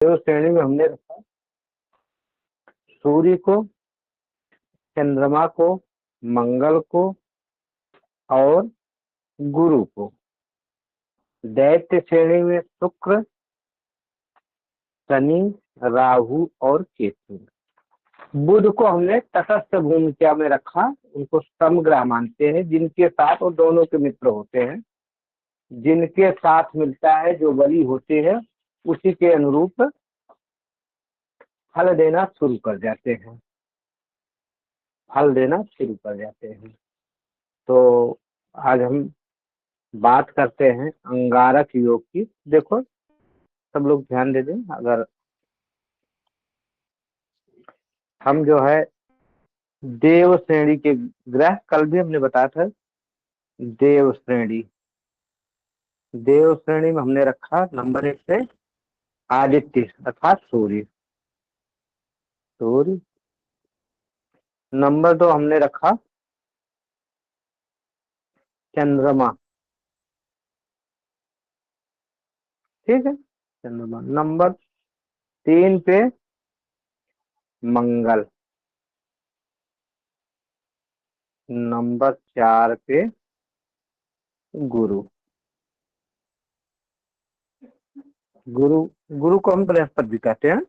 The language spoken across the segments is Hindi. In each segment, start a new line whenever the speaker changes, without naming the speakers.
देव श्रेणी में हमने रखा सूर्य को, चंद्रमा को, मंगल को और गुरु को। दैत्य श्रेणी में शुक्र, शनि, राहु और केतु। बुध को हमने तटस्थ भूमिका में रखा, उनको समग्रह मानते हैं, जिनके साथ और दोनों के मित्र होते हैं, जिनके साथ मिलता है जो बली होते हैं उसी के अनुरूप फल देना शुरू कर जाते हैं, फल देना शुरू कर जाते हैं। तो आज हम बात करते हैं अंगारक योग की। देखो सब लोग ध्यान दे दें, अगर हम जो है देव श्रेणी के ग्रह, कल भी हमने बताया था देव श्रेणी, देव श्रेणी में हमने रखा नंबर 1 पे आदित्य अर्थात सूर्य, सूर्य। नंबर 2 हमने रखा चंद्रमा, ठीक है, चंद्रमा। नंबर 3 पे मंगल, नंबर 4 पे गुरु, गुरु गुरु को हम बृहस्पति भी कहते हैं,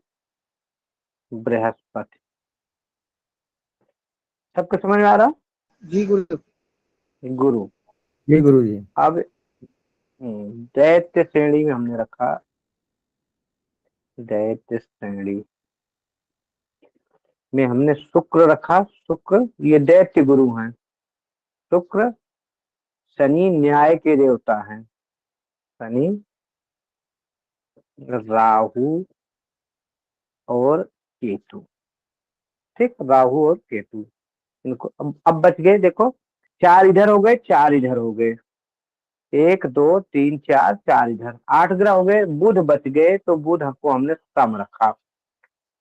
बृहस्पति। सबको समझ में आ रहा?
जी गुरु।
गुरु।
जी गुरु जी।
अब दैत्य श्रेणी में हमने रखा, दैत्य श्रेणी में हमने शुक्र रखा। शुक्र ये दैत्य गुरु हैं। शुक्र, शनि न्याय के देवता हैं, शनि, राहु और केतु, ठीक, राहु और केतु। इनको अब बच गए, देखो 4 इधर हो गए, 4 इधर हो गए, 1 2 3 4, 4 इधर, 8 ग्रह हो गए। बुध बच गए, तो बुध को हमने सम रखा।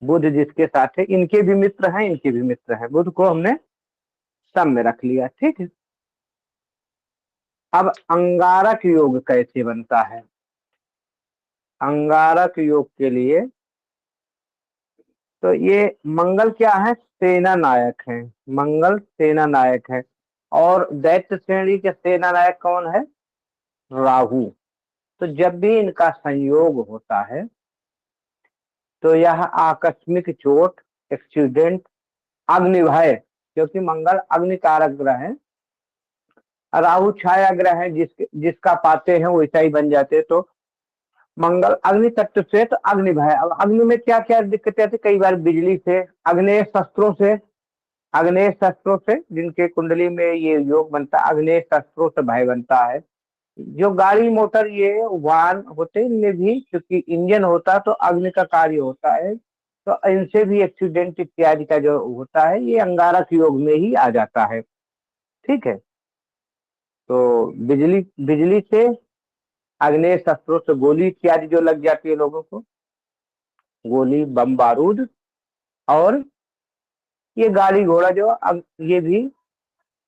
बुध जिसके साथ है, इनके भी मित्र हैं, इनके भी मित्र हैं, बुध को हमने सम में रख लिया, ठीक है। अब अंगारक योग कैसे बनता है? अंगारक योग के लिए तो ये मंगल क्या है? सेना नायक है, मंगल सेना नायक है। और दैत्य श्रेणी के सेना नायक कौन है? राहु। तो जब भी इनका संयोग होता है तो यह आकस्मिक चोट, एक्सीडेंट, अग्निभय, क्योंकि मंगल अग्निकारक ग्रह है, राहु छाया ग्रह है, जिसका पाते हैं वैसा ही बन जाते। तो मंगल अग्नि तत्व से, तो अग्नि भय। अब अग्नि में क्या क्या दिक्कतें आती? कई बार बिजली से, अग्नेय शस्त्रों से, अग्नेय शस्त्रों से, जिनके कुंडली में ये योग बनता है, अग्नेय शस्त्रों से भय बनता है। जो गाड़ी मोटर ये वाहन होते हैं, इनमें भी क्योंकि इंजन होता है तो अग्नि का कार्य होता है, तो इनसे भी एक्सीडेंट इत्यादि का जो होता है ये अंगारक योग में ही आ जाता है, ठीक है। तो बिजली बिजली से, अग्नेय शस्त्रों से गोली इत्यादि जो लग जाती है लोगों को, गोली, बम, बारूद, और ये गाड़ी घोड़ा जो ये भी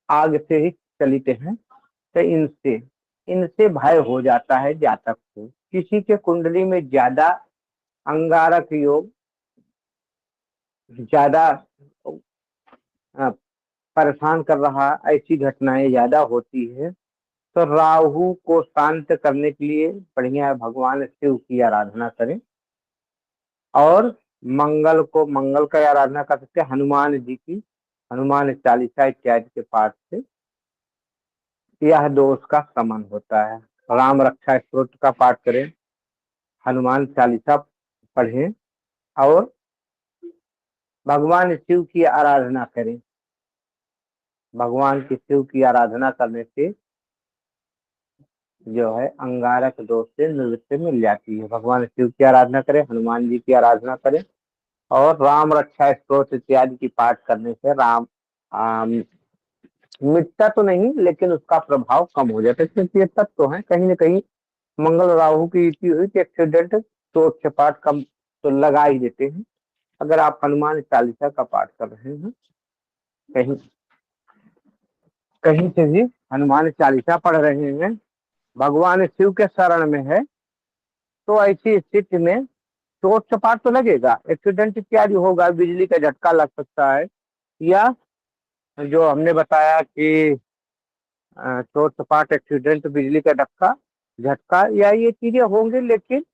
आग से ही चलित हैं, तो इनसे इनसे भय हो जाता है जातक को। किसी के कुंडली में ज्यादा अंगारक योग, ज्यादा परेशान कर रहा, ऐसी घटनाएं ज्यादा होती है, तो राहु को शांत करने के लिए बढ़िया भगवान शिव की आराधना करें। और मंगल का आराधना कर सकते हैं, हनुमान जी की, हनुमान चालीसा इत्यादि के पाठ से यह दोष का शमन होता है। राम रक्षा स्तोत्र का पाठ करें, हनुमान चालीसा पढ़ें और भगवान शिव की आराधना करें। भगवान की शिव की आराधना करने से जो है अंगारक दोष से निवृत्ति मिल जाती है। भगवान शिव की आराधना करें, हनुमान जी की आराधना करें और राम रक्षा स्तोत्र इत्यादि की पाठ करने से राम मिटता तो नहीं, लेकिन उसका प्रभाव कम हो जाता है, क्योंकि ये तत्व तो है। कहीं ना कहीं मंगल राहु की युति हुई कि एक्सीडेंट, चोट चपाट कम तो लगा ही देते हैं। अगर आप हनुमान चालीसा का पाठ कर रहे हैं, कहीं कहीं से भी हनुमान चालीसा पढ़ रहे हैं, भगवान शिव के शरण में है, तो ऐसी स्थिति में चोट चपाट तो लगेगा, एक्सीडेंट इत्यादि होगा, बिजली का झटका लग सकता है, या जो हमने बताया कि चोट चपाट, एक्सीडेंट, बिजली का धक्का झटका, या ये चीजें होंगी, लेकिन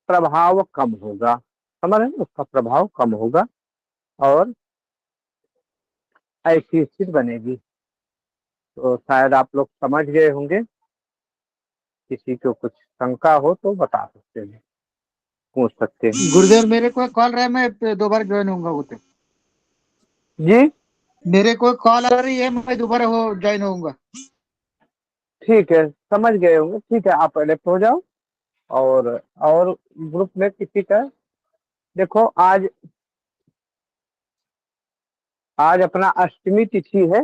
प्रभाव कम होगा। समझ रहे हैं? उसका प्रभाव कम होगा और ऐसी स्थिति बनेगी। तो शायद आप लोग समझ गए होंगे। किसी को कुछ शंका हो तो बता सकते हैं, पूछ सकते हैं।
गुरुदेव मेरे को कॉल रहा है, मैं दोबारा ज्वाइन होऊंगा होते।
जी
मेरे को कॉल आ रही है, मैं दोबारा वो ज्वाइन होऊंगा।
ठीक है, समझ गए होंगे। ठीक है, आप पहले हो जाओ। और ग्रुप में किसी का, देखो आज आज अपना अष्टमी तिथि है।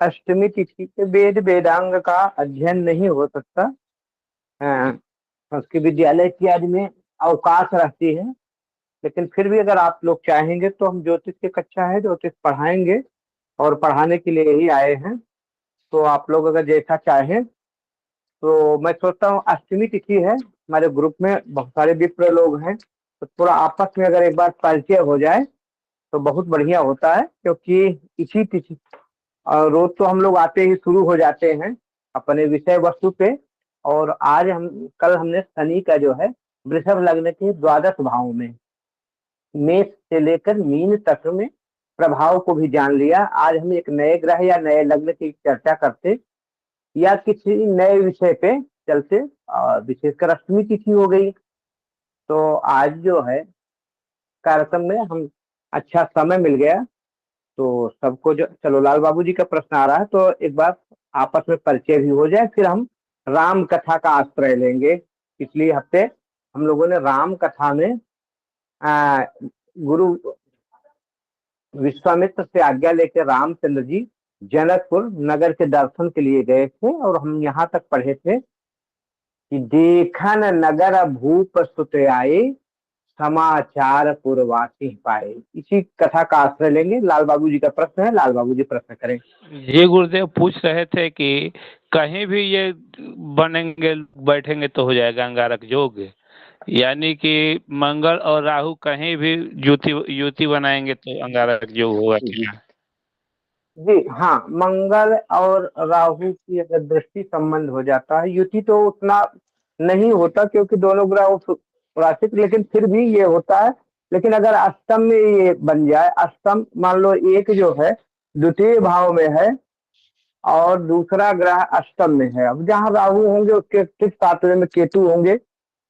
अष्टमी तिथि के वेद वेदांग का अध्ययन नहीं हो सकता। संस्कृत विद्यालय इत्यादि में अवकाश रहती है, लेकिन फिर भी अगर आप लोग चाहेंगे तो हम ज्योतिष की कक्षा है, ज्योतिष पढ़ाएंगे और पढ़ाने के लिए ही आए हैं। तो आप लोग अगर जैसा चाहें, तो मैं सोचता हूँ अष्टमी तिथि है, हमारे ग्रुप में बहुत सारे विप्र लोग हैं, तो थोड़ा आपस में अगर एक बार परिचय हो जाए तो बहुत बढ़िया होता है, क्योंकि इसी तिथि रोज तो हम लोग आते ही शुरू हो जाते हैं अपने विषय वस्तु पे। और आज कल हमने शनि का जो है वृषभ लग्न के द्वादश भाव में, मेष से लेकर मीन तक में प्रभाव को भी जान लिया। आज हम एक नए ग्रह या नए लग्न की चर्चा करते या किसी नए विषय पे चलते, विशेषकर अष्टमी तिथि हो गई। तो आज जो है कार्यक्रम में हम अच्छा समय मिल गया, तो सबको जो, चलो लाल बाबू जी का प्रश्न आ रहा है, तो एक बार आपस में परिचय भी हो जाए, फिर हम राम कथा का आश्रय लेंगे। पिछले हफ्ते हम लोगों ने राम कथा में गुरु विश्वामित्र से आज्ञा लेकर रामचंद्र जी जनकपुर नगर के दर्शन के लिए गए थे, और हम यहाँ तक पढ़े थे कि देखन नगर भूप सुत आए, समाचार पुरवासी पाए। इसी कथा का आश्रय लेंगे। लाल बाबू जी का प्रश्न है, लाल बाबू जी प्रश्न करें।
ये गुरुदेव पूछ रहे थे कि कहीं भी ये बनेंगे बैठेंगे तो हो जाएगा अंगारक योग, यानी कि मंगल और राहु कहीं भी युति युति बनाएंगे तो अंगारक योग होगा क्या?
जी हाँ, मंगल और राहु की अगर दृष्टि संबंध हो जाता है, युति तो उतना नहीं होता क्योंकि दोनों ग्रह राशिक, लेकिन फिर भी ये होता है। लेकिन अगर अष्टम में ये बन जाए, अष्टम मान लो एक जो है द्वितीय भाव में है और दूसरा ग्रह अष्टम में है, अब जहाँ राहु होंगे उसके ठीक सातवें में केतु होंगे,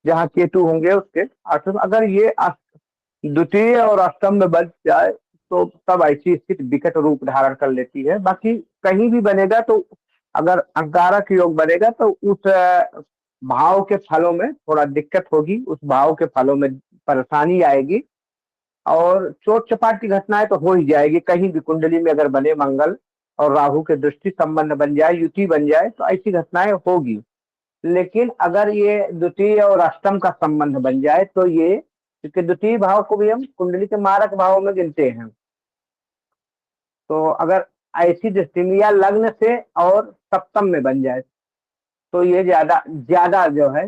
जहाँ केतु होंगे उसके अष्टम, अगर ये द्वितीय और अष्टम में बच जाए तो तब ऐसी स्थिति विकट रूप धारण कर लेती है। बाकी कहीं भी बनेगा तो, अगर अंगारक योग बनेगा तो उस भाव के फलों में थोड़ा दिक्कत होगी, उस भाव के फलों में परेशानी आएगी, और चोट चपाट की घटनाएं तो हो ही जाएगी। कहीं भी कुंडली में अगर बने मंगल और राहु के दृष्टि संबंध बन जाए, युति बन जाए, तो ऐसी घटनाएं होगी। लेकिन अगर ये द्वितीय और अष्टम का संबंध बन जाए तो ये, क्योंकि द्वितीय भाव को भी हम कुंडली के मारक भाव में गिनते हैं, तो अगर ऐसी दृष्टि में या लग्न से और सप्तम में बन जाए तो ये ज्यादा ज्यादा जो है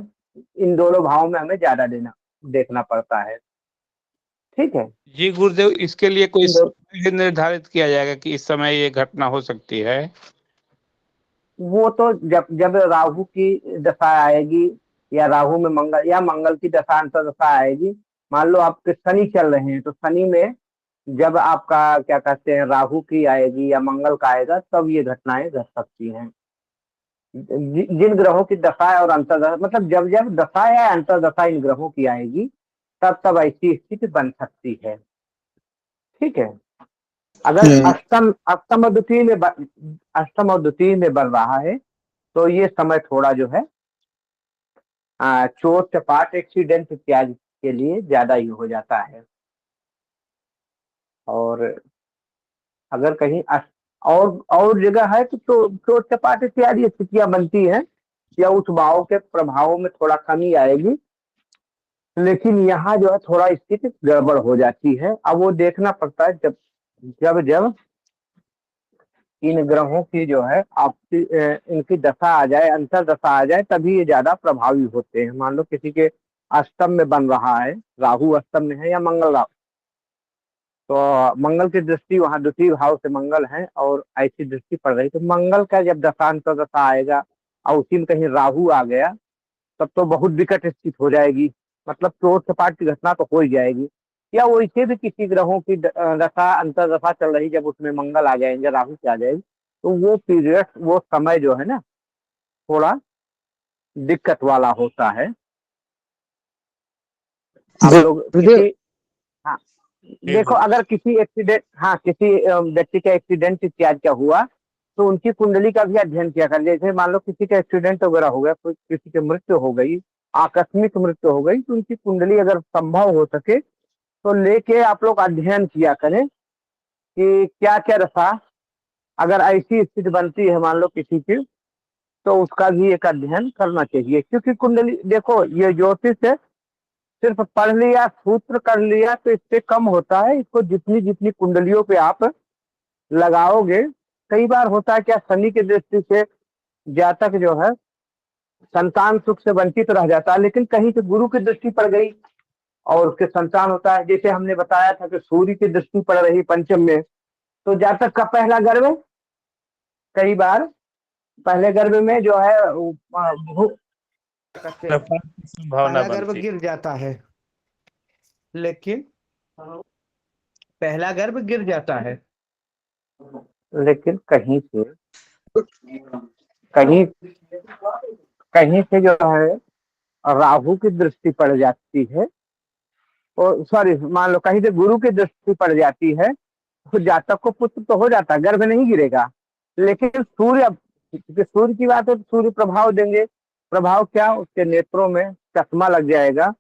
इन दोनों भावों में हमें ज्यादा देखना पड़ता है। ठीक है।
जी गुरुदेव, इसके लिए कोई
इन दो-
समय भी निर्धारित किया जाएगा कि इस समय ये घटना हो सकती है?
वो तो जब जब राहु की दशा आएगी, या राहु में मंगल या मंगल की दशा अंतर दशा आएगी, मान लो आपके शनि चल रहे हैं तो शनि में जब आपका क्या कहते हैं राहु की आएगी या मंगल का आएगा, तब ये घटनाएं घट सकती हैं। जिन ग्रहों की दशा और अंतर्दशा, मतलब जब जब दशा या अंतर्दशा इन ग्रहों की आएगी, तब तब ऐसी स्थिति बन सकती है। ठीक है। अगर अष्टम और द्वितीय में बन रहा है तो ये समय थोड़ा जो है चोट चपाट एक्सीडेंट इत्यादि के लिए ज्यादा ही हो जाता है। और अगर कहीं और जगह है तो चोट चपाट इत्यादि स्थितियां बनती हैं, या उस भाव के प्रभावों में थोड़ा कमी आएगी, लेकिन यहाँ जो है थोड़ा स्थिति गड़बड़ हो जाती है। अब वो देखना पड़ता है, जब जब जब इन ग्रहों की जो है आपकी इनकी दशा आ जाए, अंतर दशा आ जाए, तभी ये ज्यादा प्रभावी होते हैं। मान लो किसी के अष्टम में बन रहा है, राहु अष्टम में है या मंगल राहु, तो मंगल की दृष्टि वहाँ द्वितीय भाव से मंगल है और ऐसी दृष्टि पड़ रही, तो मंगल का जब दशांतर दशा आएगा और उसी में कहीं राहु आ गया तब तो बहुत विकट स्थिति हो जाएगी, मतलब चोट सपाट की घटना तो हो ही जाएगी। या वैसे भी किसी ग्रहों की दशा अंतर दशा चल रही, जब उसमें मंगल आ जाएंगे, राहु से आ जाएगी, तो वो पीरियड, वो समय जो है ना थोड़ा दिक्कत वाला होता है। आप लोग
गुरुदेव
किसी, हाँ देखो, अगर किसी एक्सीडेंट, हाँ किसी व्यक्ति का एक्सीडेंट इत्यादि का हुआ तो उनकी कुंडली का भी अध्ययन किया कर, जैसे मान लो किसी का एक्सीडेंट वगैरह हो गया, कोई किसी की मृत्यु हो गई, आकस्मिक मृत्यु हो गई, तो उनकी कुंडली अगर संभव हो सके तो लेके आप लोग अध्ययन किया करें कि क्या क्या दशा, अगर ऐसी स्थिति बनती है मान लो किसी की, तो उसका भी एक अध्ययन करना चाहिए। क्योंकि कुंडली देखो, ये ज्योतिष है, सिर्फ पढ़ लिया सूत्र कर लिया तो इससे कम होता है। इसको जितनी जितनी कुंडलियों पे आप लगाओगे, कई बार होता है क्या, शनि की दृष्टि से जातक जो है संतान सुख से वंचित रह जाता है, लेकिन कहीं से गुरु की दृष्टि पड़ गई और उसके संतान होता है। जैसे हमने बताया था कि सूर्य की दृष्टि पड़ रही पंचम में, तो जातक का पहला गर्भ, कई बार पहले गर्भ में जो है
संभावना
पहला गर्भ
बनती।
गिर जाता है, लेकिन पहला गर्भ गिर जाता है,
लेकिन कहीं से, कहीं कहीं से जो है राहु की दृष्टि पड़ जाती है, और सॉरी मान लो कहीं से गुरु की दृष्टि पड़ जाती है, तो जातक को पुत्र तो हो जाता है, गर्भ नहीं गिरेगा। लेकिन सूर्य, अब क्योंकि सूर्य की बात है तो सूर्य प्रभाव देंगे। प्रभाव क्या, उसके नेत्रों में चश्मा लग जाएगा,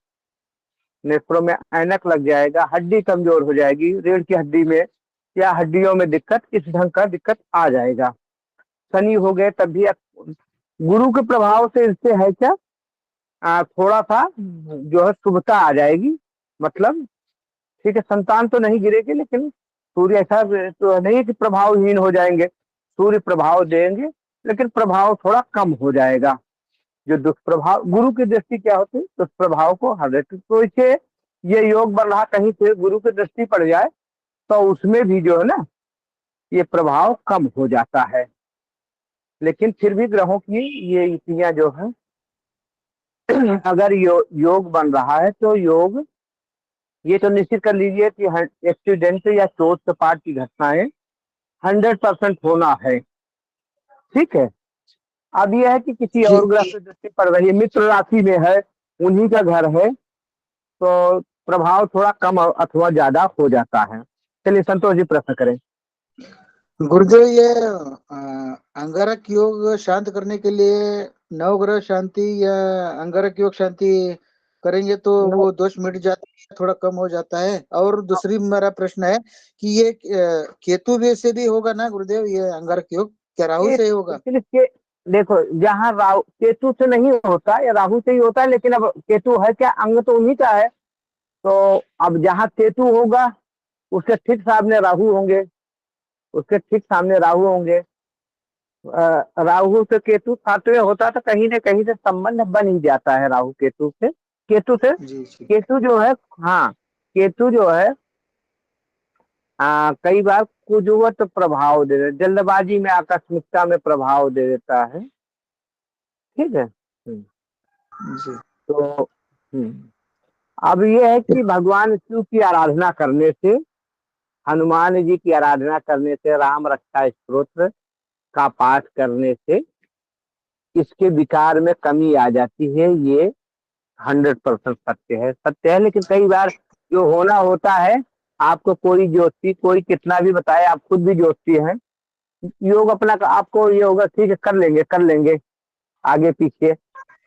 नेत्रों में ऐनक लग जाएगा, हड्डी कमजोर हो जाएगी, रीढ़ की हड्डी में या हड्डियों में दिक्कत, इस ढंग का दिक्कत आ जाएगा। शनि हो गए तब भी गुरु के प्रभाव से इससे है क्या, थोड़ा सा जो है शुभता आ जाएगी, मतलब ठीक है, संतान तो नहीं गिरेगी, लेकिन सूर्य ऐसा तो नहीं है कि प्रभावहीन हो जाएंगे, सूर्य प्रभाव देंगे लेकिन प्रभाव थोड़ा कम हो जाएगा। जो दुष्प्रभाव, गुरु की दृष्टि क्या होती है, दुष्प्रभाव को हर देती, तो इसे ये योग बन रहा, कहीं से गुरु की दृष्टि पड़ जाए तो उसमें भी जो है ना ये प्रभाव कम हो जाता है। लेकिन फिर भी ग्रहों की ये युतियां जो है अगर योग बन रहा है तो योग, ये तो निश्चित कर लीजिए कि एक्सीडेंट या चोट सपाट की घटनाएं 100% होना है। ठीक है, अब यह है कि किसी
जी
और ग्रह से दृष्टि पड़ रही है, मित्र राशि में है, उन्हीं का घर है, तो प्रभाव थोड़ा कम अथवा ज्यादा हो जाता है। चलिए संतोष जी प्रश्न करें।
गुरुदेव, ये अंगारक योग शांत करने के लिए नवग्रह शांति या अंगारक योग शांति करेंगे तो वो दोष मिट जाता है, थोड़ा कम हो जाता है। और दूसरी मेरा प्रश्न है कि ये केतु भी से भी होगा ना गुरुदेव, ये अंगारक योग क्या राहु से ही होगा?
देखो, जहाँ राहु केतु से नहीं होता, या राहु से ही होता है, लेकिन अब केतु है क्या, अंग तो उन्हीं का है, तो अब जहाँ केतु होगा उसके ठीक सामने राहु होंगे, उसके ठीक सामने राहु होंगे। राहु से केतु सातवें होता तो कहीं न कहीं से संबंध बन ही जाता है राहु केतु से।
जी जी।
केतु जो है, हाँ केतु जो है कई बार कुजवत प्रभाव दे देता, जल्दबाजी में आकस्मिकता में प्रभाव दे देता है। ठीक है।
जी
तो अब ये है कि भगवान शिव की आराधना करने से, हनुमान जी की आराधना करने से, राम रक्षा स्तोत्र का पाठ करने से इसके विकार में कमी आ जाती है। ये 100% सत्य है। लेकिन कई बार जो होना होता है, आपको कोई ज्योतिषी कोई कितना भी बताए, आप खुद भी ज्योतिषी हैं, योग अपना आपको ये होगा ठीक है, कर लेंगे आगे पीछे,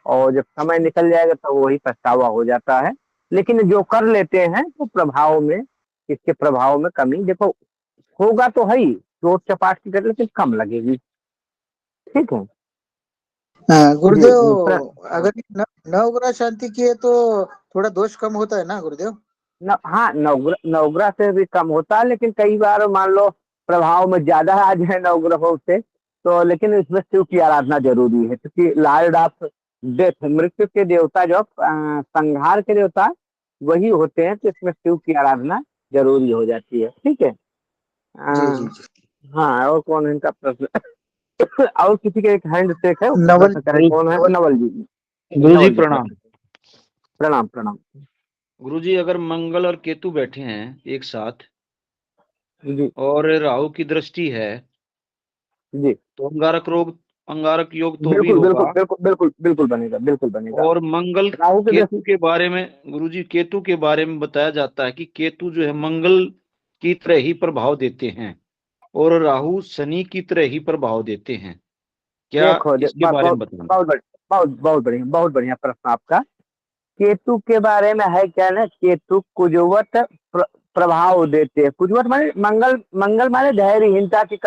और जब समय निकल जाएगा तो वही पछतावा हो जाता है। लेकिन जो कर लेते हैं तो प्रभाव में, इसके प्रभाव में कमी देखो होगा तो है ही, चोट चपाट की कर, लेकिन कम लगेगी। ठीक है जी।
गुरुदेव, अगर नवग्रह शांति किए तो थोड़ा दोष कम होता है ना गुरुदेव?
हाँ, नवग्रह से भी कम होता है, लेकिन कई बार मान लो प्रभाव में ज्यादा आ जाए नवग्रहों से, तो लेकिन इसमें शिव की आराधना जरूरी है, क्योंकि लॉर्ड ऑफ डेथ, मृत्यु के देवता जो संहार के देवता वही होते हैं, तो इसमें शिव की आराधना जरूरी हो जाती है। ठीक है।
जी जी जी।
हाँ, और कौन है इनका प्रश्न? और किसी के एक हैंड शेक है,
नवल
प्रश्न करें, कौन है? नवल जी।
गुरुजी
नवल जी
प्रणाम।
प्रश्न करें। प्रणाम प्रणाम।
गुरुजी, अगर मंगल और केतु बैठे हैं एक साथ
जी
और राहु की दृष्टि है
जी।
तो अंगारक योग तो भी
बिल्कुल बिल्कुल
होगा।
बिल्कुल बिल्कुल बिल्कुल बनेगा, बिल्कुल बनेगा।
और मंगल
राहु के
केतु के बारे में, गुरुजी केतु के बारे में बताया जाता है कि केतु जो है मंगल की तरह ही प्रभाव देते हैं और राहु शनि की तरह ही प्रभाव देते हैं। क्या
देखो
इसके बारे में बताएंगे?
बहुत बढ़िया, बहुत बढ़िया प्रश्न आपका। केतु के बारे में है क्या ना, केतु कुजवत प्रभाव देते हैं। कुजवत माने मंगल, मंगल माने धैर्यहीनता की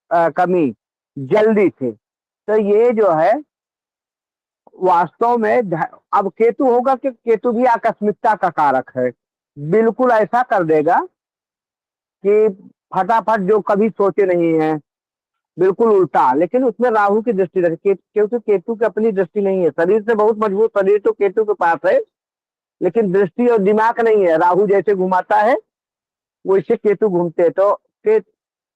कमी, जल्दी से। तो ये जो है वास्तव में अब केतु होगा कि केतु भी आकस्मिकता का कारक है, बिल्कुल ऐसा कर देगा कि फटाफट जो कभी सोचे नहीं है, बिल्कुल उल्टा। लेकिन उसमें राहु की दृष्टि रखे, क्योंकि केतु की अपनी दृष्टि नहीं है, शरीर से बहुत मजबूत शरीर तो केतु के पास है, लेकिन दृष्टि और दिमाग नहीं है। राहु जैसे घुमाता है वैसे केतु घूमते हैं। तो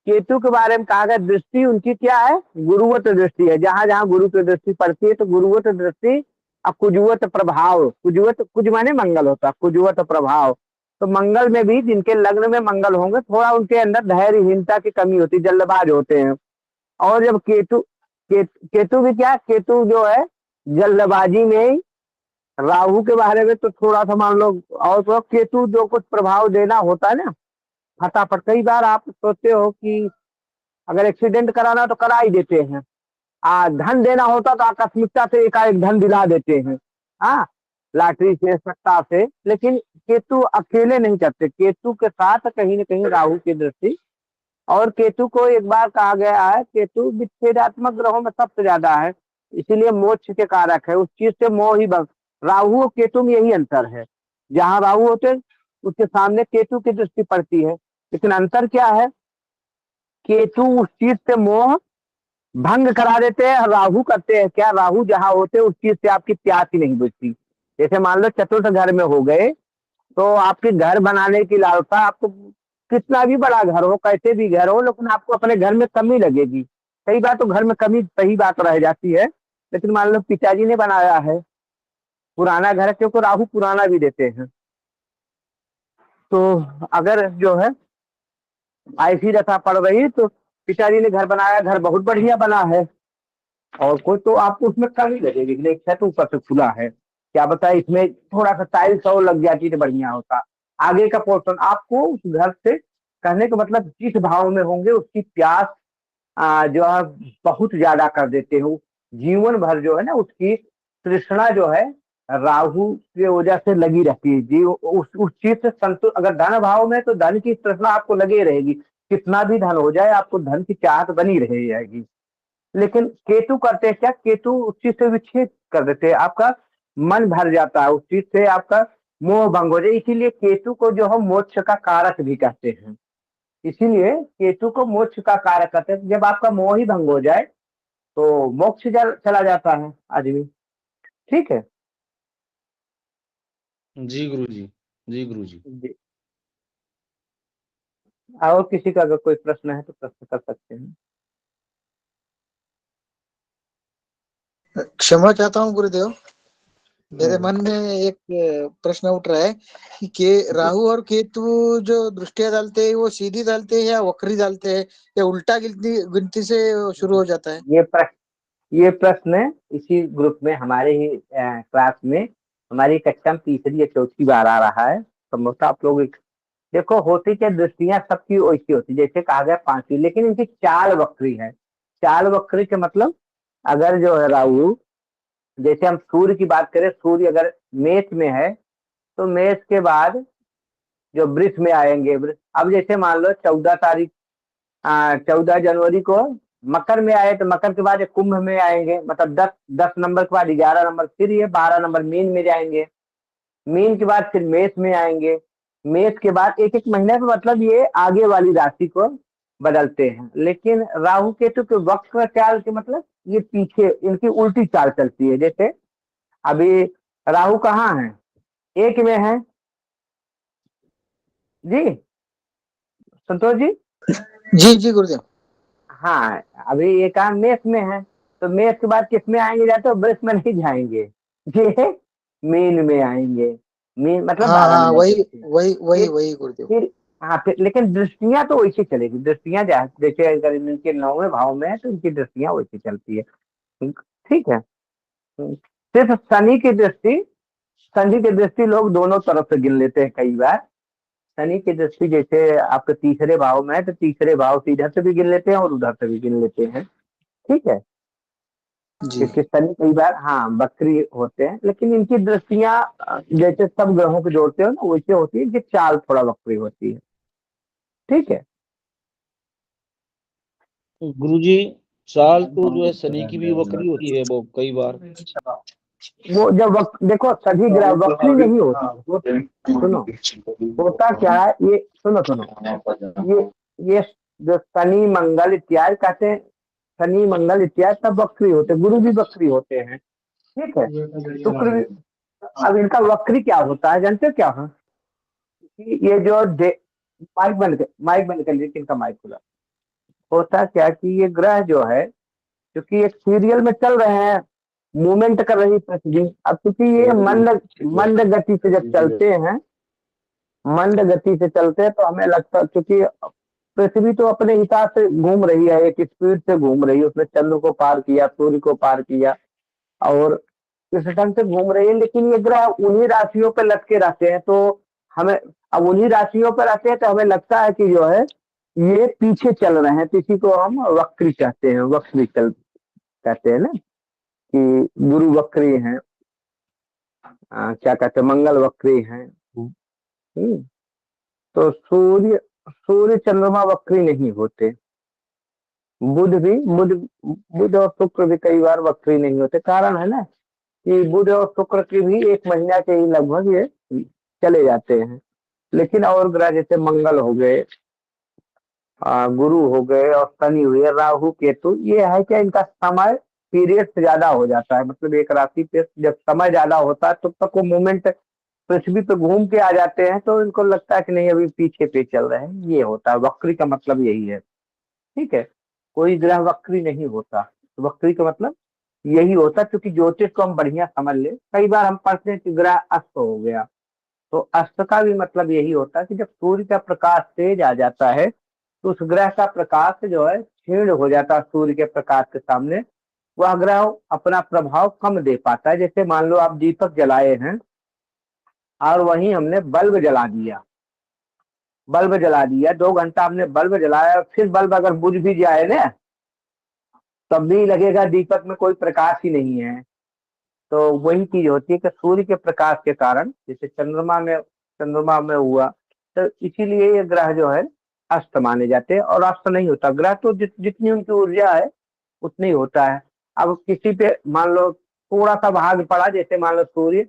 केतु के बारे में कहा गया दृष्टि उनकी क्या है, गुरुवत दृष्टि है। जहां जहां गुरु की दृष्टि पड़ती है तो गुरुवत दृष्टि और कुजवत प्रभाव, कुजवत, कुज माने मंगल होता, कुजवत प्रभाव। तो मंगल में भी जिनके लग्न में मंगल होंगे थोड़ा उनके अंदर धैर्यहीनता की कमी होती, जल्दबाज होते हैं। और जब केतु भी क्या, केतु जो है जल्दबाजी में ही, राहु के बारे में तो थोड़ा सा मान लो। और तो केतु जो कुछ प्रभाव देना होता है ना फटाफट, कई बार आप सोचते हो कि अगर एक्सीडेंट कराना तो करा ही देते हैं। धन देना होता तो आकस्मिकता से एकाएक धन दिला देते हैं। हाँ, लॉटरी से, सट्टा से। लेकिन केतु अकेले नहीं करते, केतु के साथ कहीं न कहीं राहु की दृष्टि। और केतु को एक बार कहा गया है केतु विच्छेदात्मक ग्रहों में सबसे ज्यादा है, इसीलिए मोक्ष के कारक है। उस चीज से मोह ही राहु और केतु में यही अंतर है। जहां राहु होते उसके सामने केतु की दृष्टि पड़ती है, लेकिन अंतर क्या है, केतु उस चीज से मोह भंग करा देते हैं, राहु करते हैं क्या, राहु जहां होते उस चीज से आपकी प्यास ही नहीं बुझती। जैसे मान लो चतुर्थ घर में हो गए तो आपके घर बनाने की लालसा, आपको कितना भी बड़ा घर हो, कैसे भी घर हो, लेकिन आपको अपने घर में कमी लगेगी। कई बार तो घर में कमी सही बात रह जाती है, लेकिन मान लो पिताजी ने बनाया है पुराना घर है, क्योंकि राहु पुराना भी देते हैं। तो अगर जो है ऐसी दशा पड़ रही तो पिताजी ने घर बनाया, घर बहुत बढ़िया बना है, और कोई तो आपको उसमें कमी लगेगी, लेकिन छत ऊपर से खुला है, क्या बताए इसमें थोड़ा सा टाइल्स और लग जाती तो बढ़िया होता। आगे का पोर्शन आपको उस घर से, कहने का मतलब जिस भाव में होंगे उसकी प्यास जो है बहुत ज्यादा कर देते हो। जीवन भर जो है ना उसकी तृष्णा जो है राहु की वजह से लगी रहती है जी। उस चीज से संतुष्ट, अगर धन भाव में तो धन की तृष्णा आपको लगी रहेगी, कितना भी धन हो जाए आपको धन की चाहत बनी रह जाएगी। लेकिन केतु करते हैं क्या, केतु उस चीज से विच्छेद कर देते हैं, आपका मन भर जाता है उस चीज से, आपका मोह भंग हो जाए। इसीलिए केतु को जो हम मोक्ष का कारक भी कहते हैं। इसीलिए केतु को मोक्ष का कारक कहते हैं। जब आपका मोह ही भंग हो जाए तो मोक्ष चला जाता है आदमी। ठीक है
जी गुरुजी, जी गुरुजी।
जी। और किसी का अगर कोई प्रश्न है तो प्रश्न कर सकते हैं।
क्षमा चाहता हूँ गुरुदेव, मेरे मन में एक प्रश्न उठ रहा है कि राहु और केतु जो दृष्टियां डालते हैं वो सीधी डालते हैं या वक्री डालते हैं या उल्टा गिनती गिनती से शुरू हो जाता है?
ये प्रश्न इसी ग्रुप में हमारे ही क्लास में हमारी कक्षा में तीसरी या चौथी बार आ रहा है। संभवतः आप लोग देखो, होती क्या दृष्टियां सबकी वैसी होती, जैसे कहा गया पांचवी, लेकिन इनकी चाल वक्री है। चाल वक्री के मतलब, अगर जो है राहु, जैसे हम सूर्य की बात करें, सूर्य अगर मेष में है तो मेष के बाद जो वृष में आएंगे, अब जैसे मान लो 14 तारीख, 14 जनवरी को मकर में आए तो मकर के बाद कुंभ में आएंगे, मतलब 10 नंबर के बाद 11 नंबर, फिर ये 12 नंबर मीन में जाएंगे, मीन के बाद फिर मेष में आएंगे, मेष के बाद एक एक महीने में, मतलब ये आगे वाली राशि को बदलते हैं। लेकिन राहु केतु के वक्र चाल के मतलब ये पीछे इनकी उल्टी चाल चलती है। जैसे अभी राहु कहाँ है, एक में है जी, संतोष जी।
जी जी गुरुदेव।
हाँ, अभी ये काम मेष में है, तो मेष के बाद किस में आएंगे, जाते हो वृष में नहीं जाएंगे, ये मीन में आएंगे। मीन मतलब
हाँ
12
हाँ,
मिनट
वही
पीछे।
वही वही
फिर
वही गुरुदेव।
फिर हाँ, फिर लेकिन दृष्टियां तो वैसी चलेगी। दृष्टियां जैसे अगर इनके 9वें भाव में है तो इनकी दृष्टियां वैसी चलती है। ठीक है। सिर्फ शनि की दृष्टि लोग दोनों तरफ से गिन लेते हैं कई बार। शनि की दृष्टि जैसे आपके तीसरे भाव में है तो तीसरे भाव से इधर से भी गिन लेते हैं और उधर से भी गिन लेते हैं। ठीक है।
जी
क्योंकि शनि कई बार हाँ वक्री होते हैं, लेकिन इनकी दृष्टियां जैसे सब ग्रहों को जोड़ते हो ना वैसे होती है कि चाल थोड़ा वक्री होती है। ठीक है।
गुरुजी चाल तो जो है शनि की भी वक्री होती है वो कई बार।
वो जब देखो सभी ग्रह वक्री नहीं होती वो, सुनो होता क्या है, ये सुनो सुनो, ये जो शनि मंगल इत्यादि कहते हैं, शनि मंगल इत्यादि सब वक्री होते हैं, गुरु भी वक्री होते हैं। ठीक है। शुक्र भी। अब इनका वक्री क्या होता है जानते हो क्या है, कि ये जो माइक बंद कर लीजिए, इनका माइक खुला। होता क्या कि ये ग्रह जो है, क्योंकि एक सीरियल में चल रहे हैं, मूवमेंट कर रही पृथ्वी। अब क्योंकि ये मंद मंद गति से जब चलते हैं, मंद गति से चलते हैं तो हमें लगता है, क्योंकि पृथ्वी तो अपने हिसाब से घूम रही है, एक स्पीड से घूम रही है, उसने चंद्र को पार किया, सूर्य को पार किया, और इस ढंग से घूम रही है। लेकिन ये ग्रह उन्हीं राशियों पर लटके रहते हैं, तो हमें अब उन्हीं राशियों पर रहते हैं तो हमें लगता है कि जो है ये पीछे चल रहे हैं, तो इसी को हम वक्री कहते हैं, वक्री चल कहते हैं ना, कि गुरु वक्री हैं, क्या कहते हैं, मंगल वक्री हैं। हम्म, तो सूर्य सूर्य चंद्रमा वक्री नहीं होते। बुध भी बुध बुध और शुक्र भी कई बार वक्री नहीं होते। कारण है ना कि बुध और शुक्र की भी एक महीना के ही लगभग ये चले जाते हैं। लेकिन और ग्रह जैसे मंगल हो गए, गुरु हो गए और शनि हुए, राहु केतु, ये है कि इनका समय पीरियड ज्यादा हो जाता है। मतलब एक राशि पे जब समय ज्यादा होता है तब तक वो मूवमेंट पृथ्वी पे घूम के आ जाते हैं, तो इनको लगता है कि नहीं अभी पीछे पे चल रहे हैं। ये होता है वक्री का मतलब, यही है। ठीक है। कोई ग्रह वक्री नहीं होता। वक्री का मतलब यही होता है, क्योंकि ज्योतिष को हम बढ़िया समझ ले, कई बार हम पढ़ते हैं कि ग्रह अस्त हो गया, तो अस्त का भी मतलब यही होता है कि जब सूर्य का प्रकाश तेज आ जाता है तो उस ग्रह का प्रकाश जो है क्षीण हो जाता है सूर्य के प्रकाश के सामने। वह ग्रह अपना प्रभाव कम दे पाता है। जैसे मान लो आप दीपक जलाए हैं और वहीं हमने बल्ब जला दिया, 2 घंटा हमने बल्ब जलाया और फिर बल्ब अगर बुझ भी जाए ना, तब भी लगेगा दीपक में कोई प्रकाश ही नहीं है। तो वही चीज होती है कि सूर्य के प्रकाश के कारण, जैसे चंद्रमा में हुआ, तो इसीलिए ये ग्रह जो है अस्त माने जाते हैं। और अस्त नहीं होता ग्रह, तो जितनी उनकी ऊर्जा है उतनी होता है। अब किसी पे मान लो थोड़ा सा भाग पड़ा, जैसे मान लो सूर्य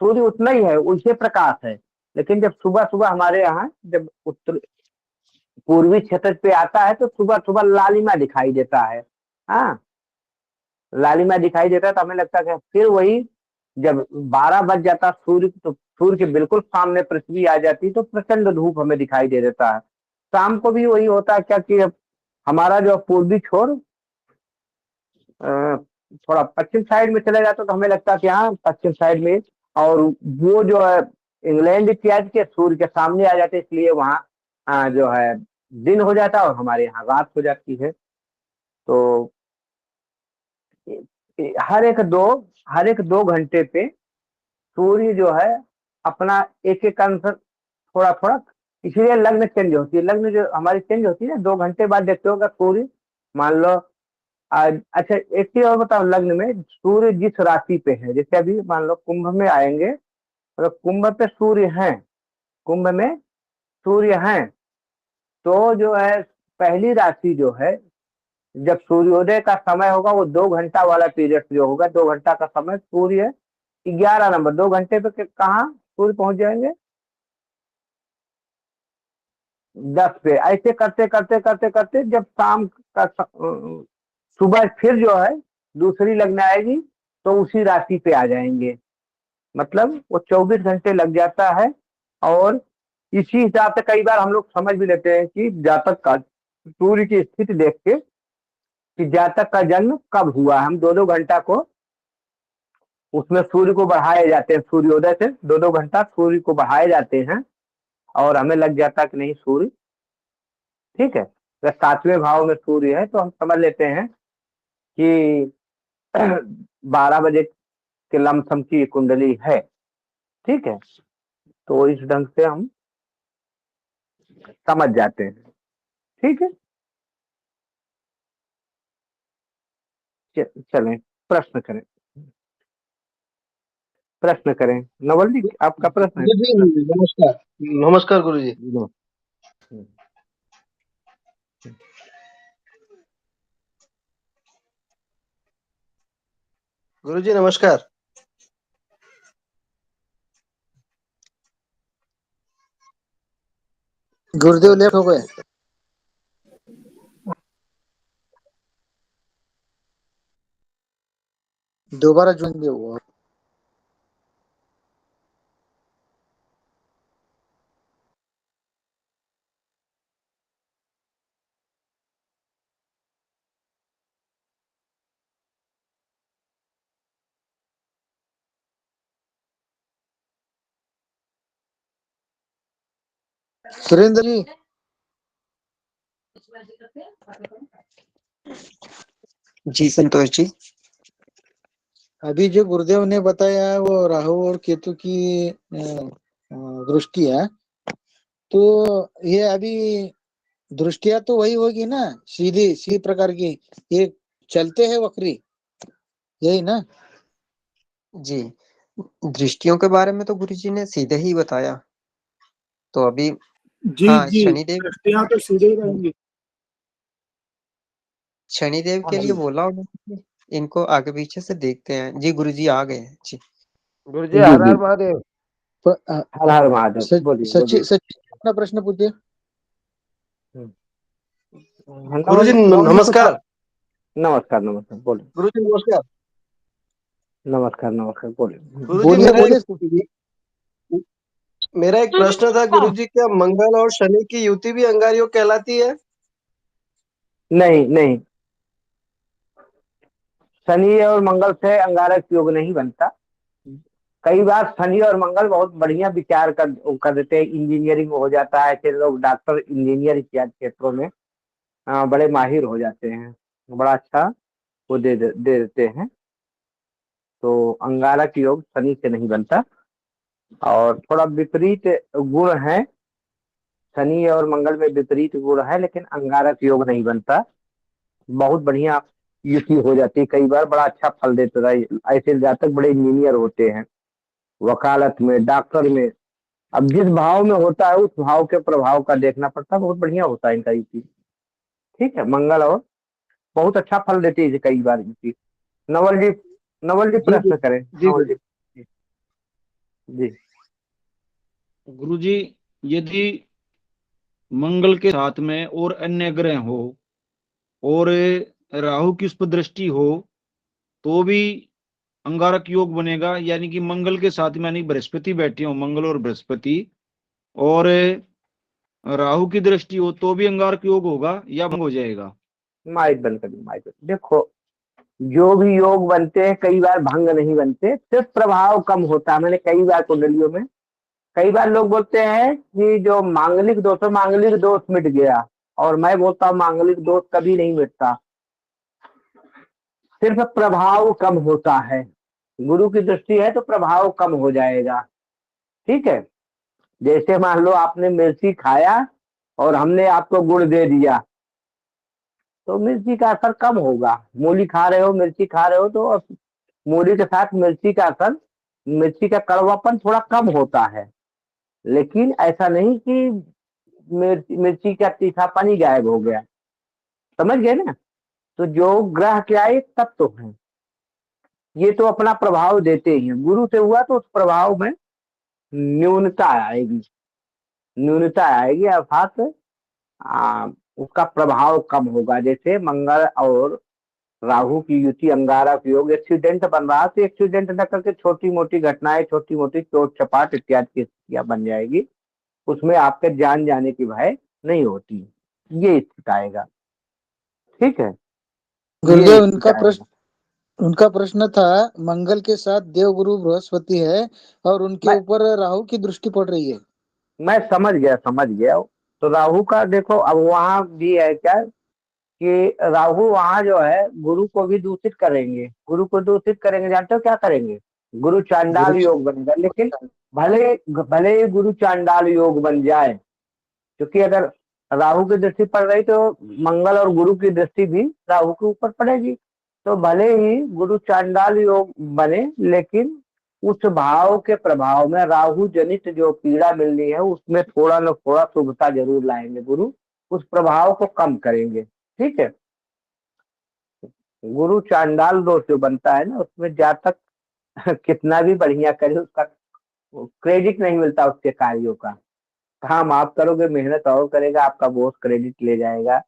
सूर्य उतना ही है, उसे प्रकाश है, लेकिन जब सुबह सुबह हमारे यहाँ जब उत्तर पूर्वी क्षेत्र पे आता है तो सुबह सुबह लालिमा दिखाई देता है। हाँ, लालिमा दिखाई देता है, तो हमें लगता है कि फिर वही जब 12 बज जाता सूर्य, तो सूर्य के बिल्कुल सामने पृथ्वी आ जाती तो प्रचंड धूप हमें दिखाई दे देता है। शाम को भी वही होता है क्या कि हमारा जो पूर्वी छोर थोड़ा पश्चिम साइड में चला जाता तो हमें लगता है कि हाँ पश्चिम साइड में, और वो जो है इंग्लैंड इत्यादि के सूर्य के सामने आ जाते, इसलिए वहाँ जो है दिन हो जाता है और हमारे यहाँ रात हो जाती है। तो हर एक दो हर एक 2 घंटे पे सूर्य जो है अपना एक एक अंश थोड़ा थोड़ा, इसीलिए लग्न चेंज होती है। लग्न जो हमारी चेंज होती है ना, 2 घंटे बाद देखते होगा सूर्य, मान लो आज, अच्छा एक चीज और बताओ, लग्न में सूर्य जिस राशि पे है, जैसे अभी मान लो कुंभ में आएंगे, अगर कुंभ पे सूर्य है, कुंभ में सूर्य है, तो जो है पहली राशि जो है, जब सूर्योदय का समय होगा वो 2 घंटा वाला पीरियड जो होगा, 2 घंटा का समय, सूर्य 11 नंबर, 2 घंटे पे कहाँ सूर्य पहुंच जाएंगे, 10 पे, ऐसे करते करते करते करते जब शाम का सुबह फिर जो है दूसरी लगने आएगी तो उसी राशि पे आ जाएंगे। मतलब वो 24 घंटे लग जाता है। और इसी हिसाब से कई बार हम लोग समझ भी लेते हैं कि जातक का सूर्य की स्थिति देख के कि जातक का जन्म कब हुआ। हम 2-2 घंटा को उसमें सूर्य को बढ़ाए जाते हैं, सूर्योदय से 2-2 घंटा सूर्य को बढ़ाए जाते हैं और हमें लग जाता है कि नहीं सूर्य ठीक है। अगर 7वें भाव में सूर्य है तो हम समझ लेते हैं कि 12 बजे के लमसम की कुंडली है। ठीक है, तो इस ढंग से हम समझ जाते हैं। ठीक है, चलें प्रश्न करें, प्रश्न करें। नवल जी आपका प्रश्न है?
जी नमस्कार। नमस्कार गुरु जी। गुरु जी नमस्कार।
गुरुदेव लेट हो गए। दोबारा ज्वाइन भी हुआ। सुरेंद्र जी
जी संतोष जी।
अभी जो गुरुदेव ने बताया वो राहु और केतु की दृष्टि है, तो ये अभी दृष्टिया तो वही होगी ना, सीधी सी प्रकार की, ये चलते हैं वक्री, यही ना?
जी दृष्टियों के बारे में तो गुरु जी ने सीधे ही बताया। तो अभी
जी
हाँ
जी
शनिदेव,
दृष्टियां तो सीधे ही रहेंगी।
शनिदेव के लिए बोला उन्होंने, इनको आगे पीछे से देखते हैं। जी गुरु जी आ गए हैं जी।
गुरु जी
जी
हर
जी,
हर महादेव।
हर हर महादेव। बोलिए
सचिन
बोलिए।
अपना प्रश्न पूछिए।
गुरु जी
नवल जी कुछ
नमस्कार।
नमस्कार नमस्कार बोलिए।
गुरु जी नमस्कार।
नमस्कार नमस्कार बोलिए।
गुरु जी
बोलिए बोलिए।
मेरा एक प्रश्न था गुरु जी, क्या मंगल और शनि की युति भी अंगारयोग कहलाती है?
नहीं नहीं, शनि और मंगल से अंगारक योग नहीं बनता। कई बार शनि और मंगल बहुत बढ़िया विचार कर देते हैं, इंजीनियरिंग हो जाता है, ऐसे लोग डॉक्टर इंजीनियर इत्यादि क्षेत्रों में बड़े माहिर हो जाते हैं, बड़ा अच्छा वो दे देते हैं। तो अंगारक योग शनि से नहीं बनता। और थोड़ा विपरीत गुण है, शनि और मंगल में विपरीत गुण है, लेकिन अंगारक योग नहीं बनता। बहुत बढ़िया युति हो जाती है, कई बार बड़ा अच्छा फल देता है। ऐसे जातक बड़े इंजीनियर होते हैं, वकालत में, डॉक्टर में। अब जिस भाव में होता है उस भाव के प्रभाव का देखना पड़ता है, बहुत बढ़िया होता है इनका युति। ठीक है, मंगल और बहुत अच्छा फल देती है कई बार युति। नवल जी, नवल जी
जी
प्रश्न करें।
जी
नवल जी जी।
गुरु जी, यदि मंगल के साथ में और अन्य ग्रह हो और राहु की उस पर दृष्टि हो तो भी अंगारक योग बनेगा? यानी कि मंगल के साथ में यानी बृहस्पति बैठे हो, मंगल और बृहस्पति, और राहु की दृष्टि हो तो भी अंगारक योग होगा या भंग हो जाएगा?
माइक बंद करिए, माइक बंद। देखो, जो भी योग बनते हैं कई बार भंग नहीं बनते, सिर्फ प्रभाव कम होता है। मैंने कई बार कुंडलियों में, कई बार लोग बोलते हैं कि जो मांगलिक दोष है, मांगलिक दोष मिट गया, और मैं बोलता हूँ मांगलिक दोष कभी नहीं मिटता, सिर्फ प्रभाव कम होता है। गुरु की दृष्टि है तो प्रभाव कम हो जाएगा। ठीक है, जैसे मान लो आपने मिर्ची खाया और हमने आपको गुड़ दे दिया तो मिर्ची का असर कम होगा। मूली खा रहे हो, मिर्ची खा रहे हो, तो मूली के साथ मिर्ची का असर, मिर्ची का कड़वापन थोड़ा कम होता है, लेकिन ऐसा नहीं कि मिर्ची का तीखापन ही गायब हो गया। समझ गए ना? तो जो ग्रह क्या है, तब तो है, ये तो अपना प्रभाव देते ही हैं। गुरु से हुआ तो उस प्रभाव में न्यूनता आएगी, न्यूनता आएगी, अर्थात उसका प्रभाव कम होगा। जैसे मंगल और राहु की युति अंगारक योग, एक्सीडेंट बन रहा तो एक्सीडेंट न करके छोटी मोटी घटनाएं, छोटी मोटी चोट चपाट इत्यादि की स्थितियां बन जाएगी, उसमें आपके जान जाने की भय नहीं होती। ये स्थिति आएगा, ठीक है, ये
गुरुदेव
स्थिति आएगा।
उनका प्रश्न था, मंगल के साथ देवगुरु बृहस्पति है और उनके
मैं
ऊपर राहु की दृष्टि पड़ रही है।
मैं समझ गया, समझ गया। तो राहु का देखो, अब वहां भी है क्या कि राहु वहां जो है गुरु को भी दूषित करेंगे। गुरु को दूषित करेंगे, जानते हो क्या करेंगे? गुरु
गुरु
चांडाल योग बनेगा। लेकिन भले भले ही गुरु चांडाल योग बन जाए, क्योंकि अगर राहु की दृष्टि पड़ रही तो मंगल और गुरु की दृष्टि भी राहु के ऊपर पड़ेगी। तो भले ही गुरु चांडाल योग बने, लेकिन उस भाव के प्रभाव में राहु जनित जो पीड़ा मिलनी है उसमें थोड़ा न थोड़ा शुभता जरूर लाएंगे गुरु, उस प्रभाव को कम करेंगे, ठीक है। गुरु चांडाल दोष जो बनता है ना, उसमें जातक कितना भी बढ़िया करे, उसका क्रेडिट नहीं मिलता उसके कार्यों का। काम आप करोगे, मेहनत और करेगा, आपका बॉस क्रेडिट ले जाएगा।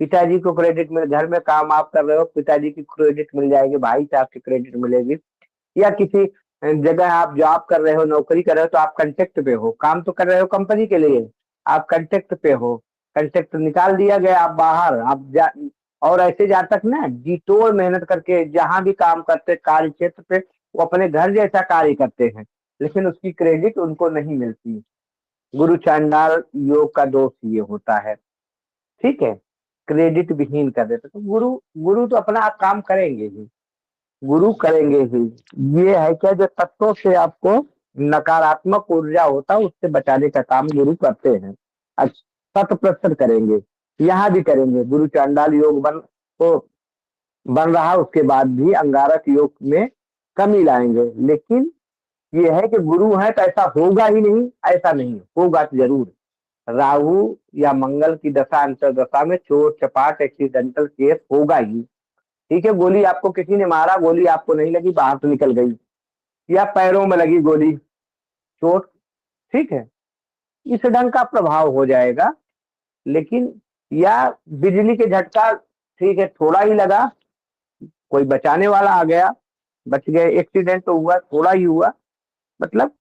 पिताजी को क्रेडिट मिल, घर में काम आप कर रहे हो, पिताजी की क्रेडिट मिल जाएगी, भाई साहब की क्रेडिट मिलेगी। या किसी जगह आप जॉब कर रहे हो, नौकरी कर रहे हो, तो आप कंटेक्ट पे हो, काम तो कर रहे हो कंपनी के लिए, आप कंटेक्ट पे हो। कंटेक्ट निकाल दिया गया, आप बाहर, और ऐसे जा तक ना जी तोड़ मेहनत करके जहां भी काम करते कार्य क्षेत्र पे, वो अपने घर जैसा कार्य करते हैं, लेकिन उसकी क्रेडिट उनको नहीं मिलती। गुरु चांडाल योग का दोष ये होता है, ठीक है, क्रेडिट विहीन कर देते। तो गुरु गुरु तो अपना काम करेंगे ही, गुरु करेंगे ही। ये है क्या, जो तत्वों से आपको नकारात्मक ऊर्जा होता है उससे बचाने का काम गुरु करते हैं। अच्छा, 100% करेंगे, यहाँ भी करेंगे। गुरु चांडाल योग बन रहा, उसके बाद भी अंगारक योग में कमी लाएंगे। लेकिन ये है कि गुरु है तो ऐसा होगा ही नहीं, ऐसा नहीं होगा तो जरूर। राहु या मंगल की दशा अंतरदशा में चोट चपाट एक्सीडेंटल केस होगा ही, ठीक है। गोली आपको किसी ने मारा, गोली आपको नहीं लगी, बाहर तो निकल गई, या पैरों में लगी गोली, चोट, ठीक है, इस ढंग का प्रभाव हो जाएगा। लेकिन या बिजली के झटका, ठीक है, थोड़ा ही लगा, कोई बचाने वाला आ गया, बच गए, एक्सीडेंट तो हुआ, थोड़ा ही हुआ, मतलब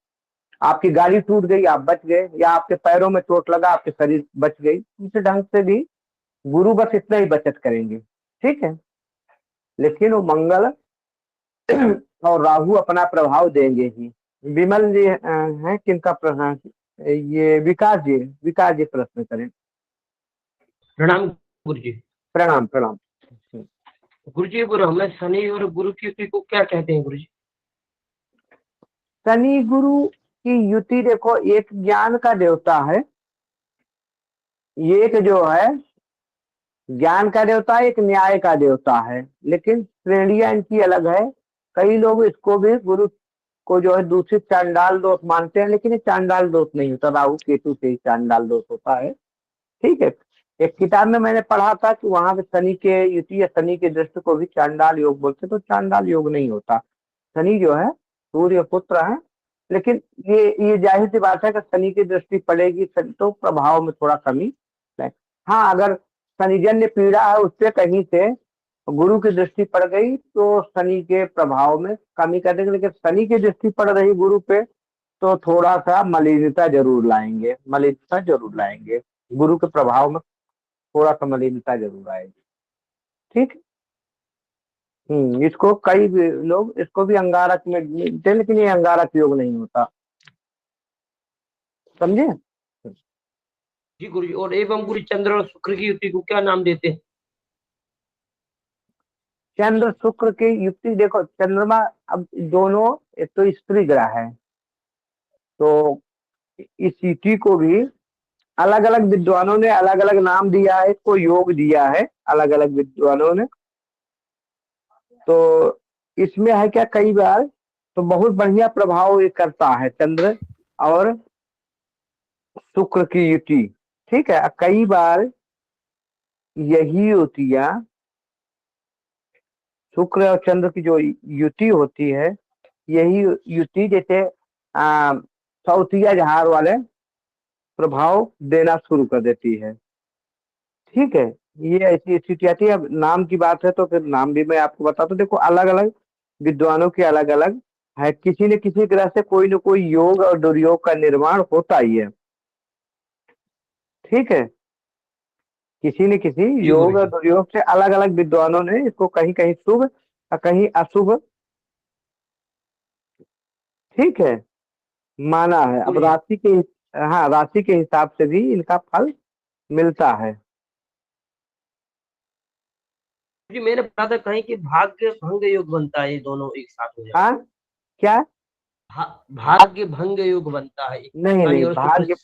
आपकी गाड़ी टूट गई, आप बच गए, या आपके पैरों में चोट लगा, आपके शरीर बच गई। इस ढंग से भी गुरु बस इतना ही बचत करेंगे, ठीक है। लेकिन वो मंगल और राहु अपना प्रभाव देंगे ही। विमल जी हैं, किनका प्रश्न? ये विकास जी प्रश्न करें।
प्रणाम गुरु जी।
प्रणाम प्रणाम।
गुरु जी, वो हमें शनि और गुरु की युति को क्या कहते हैं गुरु जी?
शनि गुरु की युति देखो, एक ज्ञान का देवता है, एक जो है ज्ञान का देवता है, एक न्याय का देवता है, लेकिन श्रेणियां इनकी अलग है। कई लोग इसको भी गुरु को जो है दूषित चांडाल दोष मानते हैं, लेकिन ये चांडाल दोष नहीं होता, राहु केतु से ही चांडाल दोष होता है, ठीक है। एक किताब में मैंने पढ़ा था कि वहां पे शनि के युति या शनि के दृष्टि को भी चांडाल योग बोलते, तो चांडाल योग नहीं होता। शनि जो है सूर्य पुत्र है, लेकिन ये जाहिर सी बात है कि शनि की दृष्टि पड़ेगी तो प्रभाव में थोड़ा कमी है। हाँ, अगर शनिजन्य पीड़ा है उससे कहीं से गुरु की दृष्टि पड़ गई तो शनि के प्रभाव में कमी कर देंगे, लेकिन शनि की दृष्टि पड़ रही गुरु पे तो थोड़ा सा मलिनता जरूर लाएंगे, मलिनता जरूर लाएंगे, गुरु के प्रभाव में थोड़ा सा मलिनता जरूर आएगी, ठीक। इसको कई भी लोग इसको भी अंगारक में मिलते हैं, लेकिन ये अंगारक योग नहीं होता, समझे?
जी गुरु जी, और एवं गुरु चंद्र और शुक्र की युति को क्या नाम देते हैं?
चंद्र शुक्र की युक्ति देखो, चंद्रमा, अब दोनों एक तो स्त्री ग्रह है, तो इस युति को भी अलग अलग विद्वानों ने अलग अलग नाम दिया है, इसको योग दिया है अलग अलग विद्वानों ने। तो इसमें है क्या, कई बार तो बहुत बढ़िया प्रभाव ये करता है चंद्र और शुक्र की युति, ठीक है। कई बार यही युतियां, शुक्र और चंद्र की जो युति होती है, यही युति जैसे सौतिया जहार वाले प्रभाव देना शुरू कर देती है। ठीक है, ये ऐसी स्थिति आती है। अब नाम की बात है तो फिर नाम भी मैं आपको बताता हूँ। देखो, अलग अलग विद्वानों के अलग अलग है, किसी न किसी तरह से कोई न कोई योग और दुर्योग का निर्माण होता ही है। ठीक है, किसी न किसी
जी
योग और
गुरुजी।
दुर्योग से अलग अलग विद्वानों ने इसको कहीं कहीं शुभ और कहीं अशुभ, ठीक है, माना है। अब
गुरुजी
राशि के, हाँ, राशि के हिसाब से भी इनका फल मिलता है।
जी, मैंने पढ़ा था कहीं कि भाग्य भंग योग बनता है, ये दोनों एक साथ हो जाए।
हाँ, क्या?
भाग्य भंग योग बनता है,
नहीं
शनि
नहीं,
और शुक्र।
भाग्य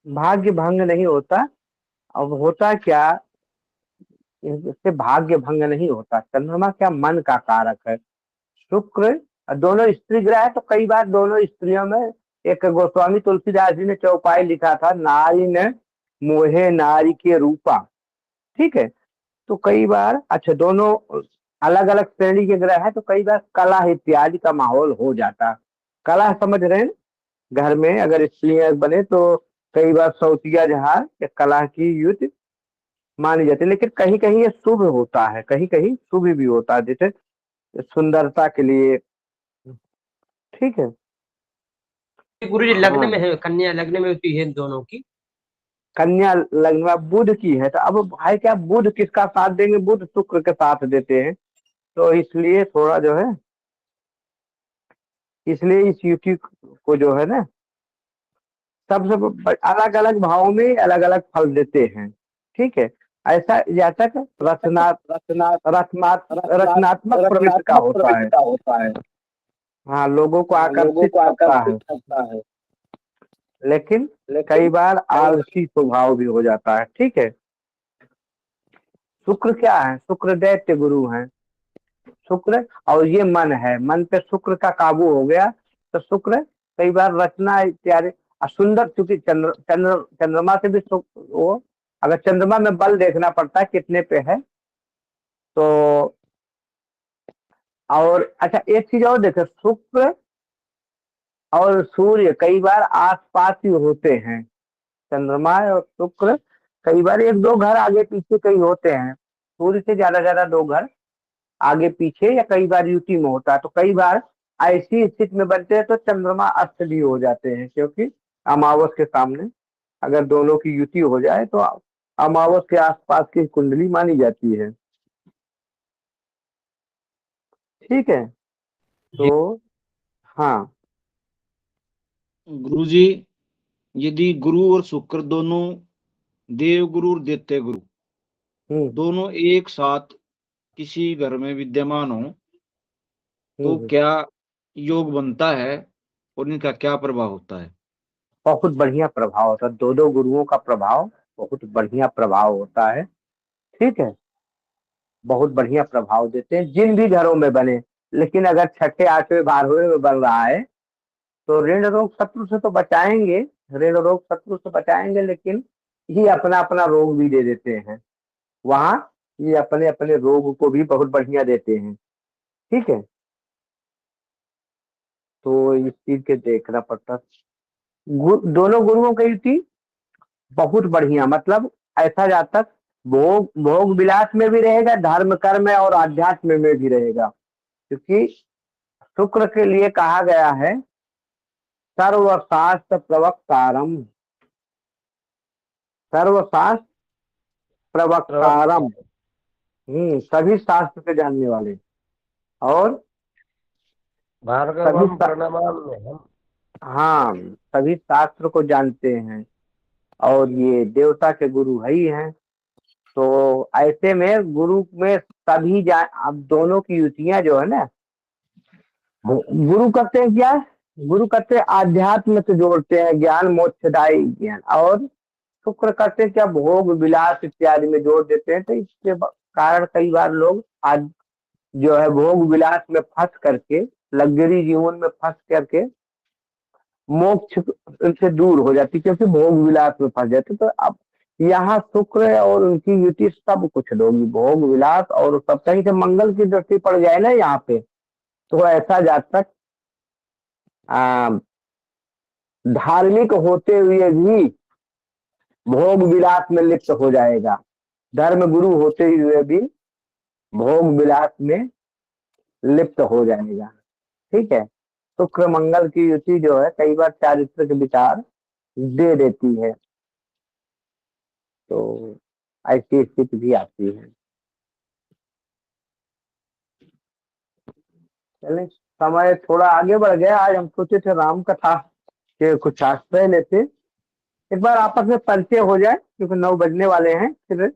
भाग्य भंग नहीं होता। अब होता क्या, इससे भाग्य भंग नहीं होता। चंद्रमा क्या, मन का कारक है। शुक्र, दोनों स्त्री ग्रह है, तो कई बार दोनों स्त्रियों में, एक गोस्वामी तुलसीदास जी ने चौपाई लिखा था, नारी ने मोहे नारी के रूपा। ठीक है, तो कई बार, अच्छा, दोनों अलग अलग श्रेणी के ग्रह है, तो कई बार कलह इत्यादि का माहौल हो जाता। कलह समझ रहे हैं, घर में अगर स्त्रियां बने तो कई बार सौतिया जहां या कलह की युद्ध मानी जाती है। लेकिन कहीं कहीं ये शुभ होता है, कहीं कहीं शुभ भी होता है, जैसे सुंदरता के लिए। ठीक है।
गुरुजी लग्न में
हाँ,
है, कन्या लग्न में होती है दोनों की।
कन्या लग्न में बुध की है, तो अब भाई क्या, बुध किसका साथ देंगे? बुध शुक्र के साथ देते हैं, तो इसलिए थोड़ा जो है, इसलिए इस युति को जो है ना, सबसे अलग अलग भाव में अलग अलग फल देते हैं। ठीक है, ऐसा जातक रचनात्मक प्रवृत्ति का
रचनात्मक
होता
प्रवृत्ति
है।
का होता है।
हाँ, लोगों को
हाँ, लोगों
आकर्षित
को
करता
आकर्षित
है।
करता है।
लेकिन कई
लेकिन
बार
कई
आलसी स्वभाव भी हो जाता है। ठीक है, शुक्र क्या है? शुक्र दैत्य गुरु है। शुक्र, और ये मन है, मन पे शुक्र का काबू हो गया, तो शुक्र कई बार रचना इत्यादि सुंदर, चूंकि चंद्रमा से भी वो, अगर चंद्रमा में बल देखना पड़ता है कितने पे है, तो, और अच्छा, एक चीज और देखे, शुक्र और सूर्य कई बार आसपास ही होते हैं। चंद्रमा और शुक्र कई बार एक दो घर आगे पीछे कहीं होते हैं, सूर्य से ज्यादा दो घर आगे पीछे, या कई बार युति में होता है। तो कई बार ऐसी स्थिति में बनते हैं तो चंद्रमा अस्त भी हो जाते हैं, क्योंकि अमावस के सामने अगर दोनों की युति हो जाए तो अमावस के आसपास की कुंडली मानी जाती है। ठीक है, तो हाँ।
गुरुजी, यदि गुरु और शुक्र दोनों देव गुरु और दैत्य गुरु
हम्म
दोनों एक साथ किसी घर में विद्यमान हो तो
हम्म।
क्या योग बनता है और इनका क्या प्रभाव होता है?
बहुत बढ़िया प्रभाव होता है, दो दो गुरुओं का प्रभाव, बहुत बढ़िया प्रभाव होता है। ठीक है, बहुत बढ़िया प्रभाव देते हैं जिन भी घरों में बने। लेकिन अगर छठे आठवें 12वें में बन रहा है तो ऋण रोग शत्रु से तो बचाएंगे, ऋण रोग शत्रु से बचाएंगे, लेकिन ये अपना अपना रोग भी दे देते हैं वहां। ये अपने अपने रोग को भी बहुत बढ़िया देते हैं। ठीक है, तो इस चीज के देखना पड़ता। दोनों गुरुओं की युति बहुत बढ़िया, मतलब ऐसा जातक भोग भोग विलास में भी रहेगा, धर्म कर्म और आध्यात्म में भी रहेगा। क्योंकि शुक्र के लिए कहा गया है, सर्वशास्त्र प्रवक्तारम, सर्वशास्त्र प्रवक्तारम। सभी शास्त्र के जानने वाले, और सभी
भार्गवम प्रणमाम्य हम।
हाँ, सभी शास्त्र को जानते हैं, और ये देवता के गुरु है ही हैं। तो ऐसे में गुरु में सभी जान, अब दोनों की युतियां जो है ना, गुरु करते हैं क्या? गुरु करते हैं आध्यात्म से जोड़ते हैं, ज्ञान मोक्षदायी ज्ञान। और शुक्र करते हैं क्या? भोग विलास इत्यादि में जोड़ देते हैं। तो इसके कारण कई बार लोग आज जो है भोग विलास में फंस करके, लग्जरी जीवन में फंस करके मोक्ष से दूर हो जाती, क्योंकि भोग विलास में फंस जाते। तो अब यहाँ शुक्र और उनकी युति सब कुछ लोगी, भोग विलास और सब, कहीं से मंगल की दृष्टि पड़ जाए ना यहाँ पे, तो ऐसा जातक धार्मिक होते हुए भी भोग विलास में लिप्त हो जाएगा। धर्म गुरु होते हुए भी भोग विलास में लिप्त हो जाएगा। ठीक है, शुक्र मंगल की युति जो है कई बार चारित्रिक विचार दे देती है, तो ऐसी स्थिति भी आती है। चलें, समय थोड़ा आगे बढ़ गया। आज हम सोचे थे राम कथा के कुछ आश्रय लेते, एक बार आपस में परिचय हो जाए, क्योंकि 9 बजने वाले हैं, फिर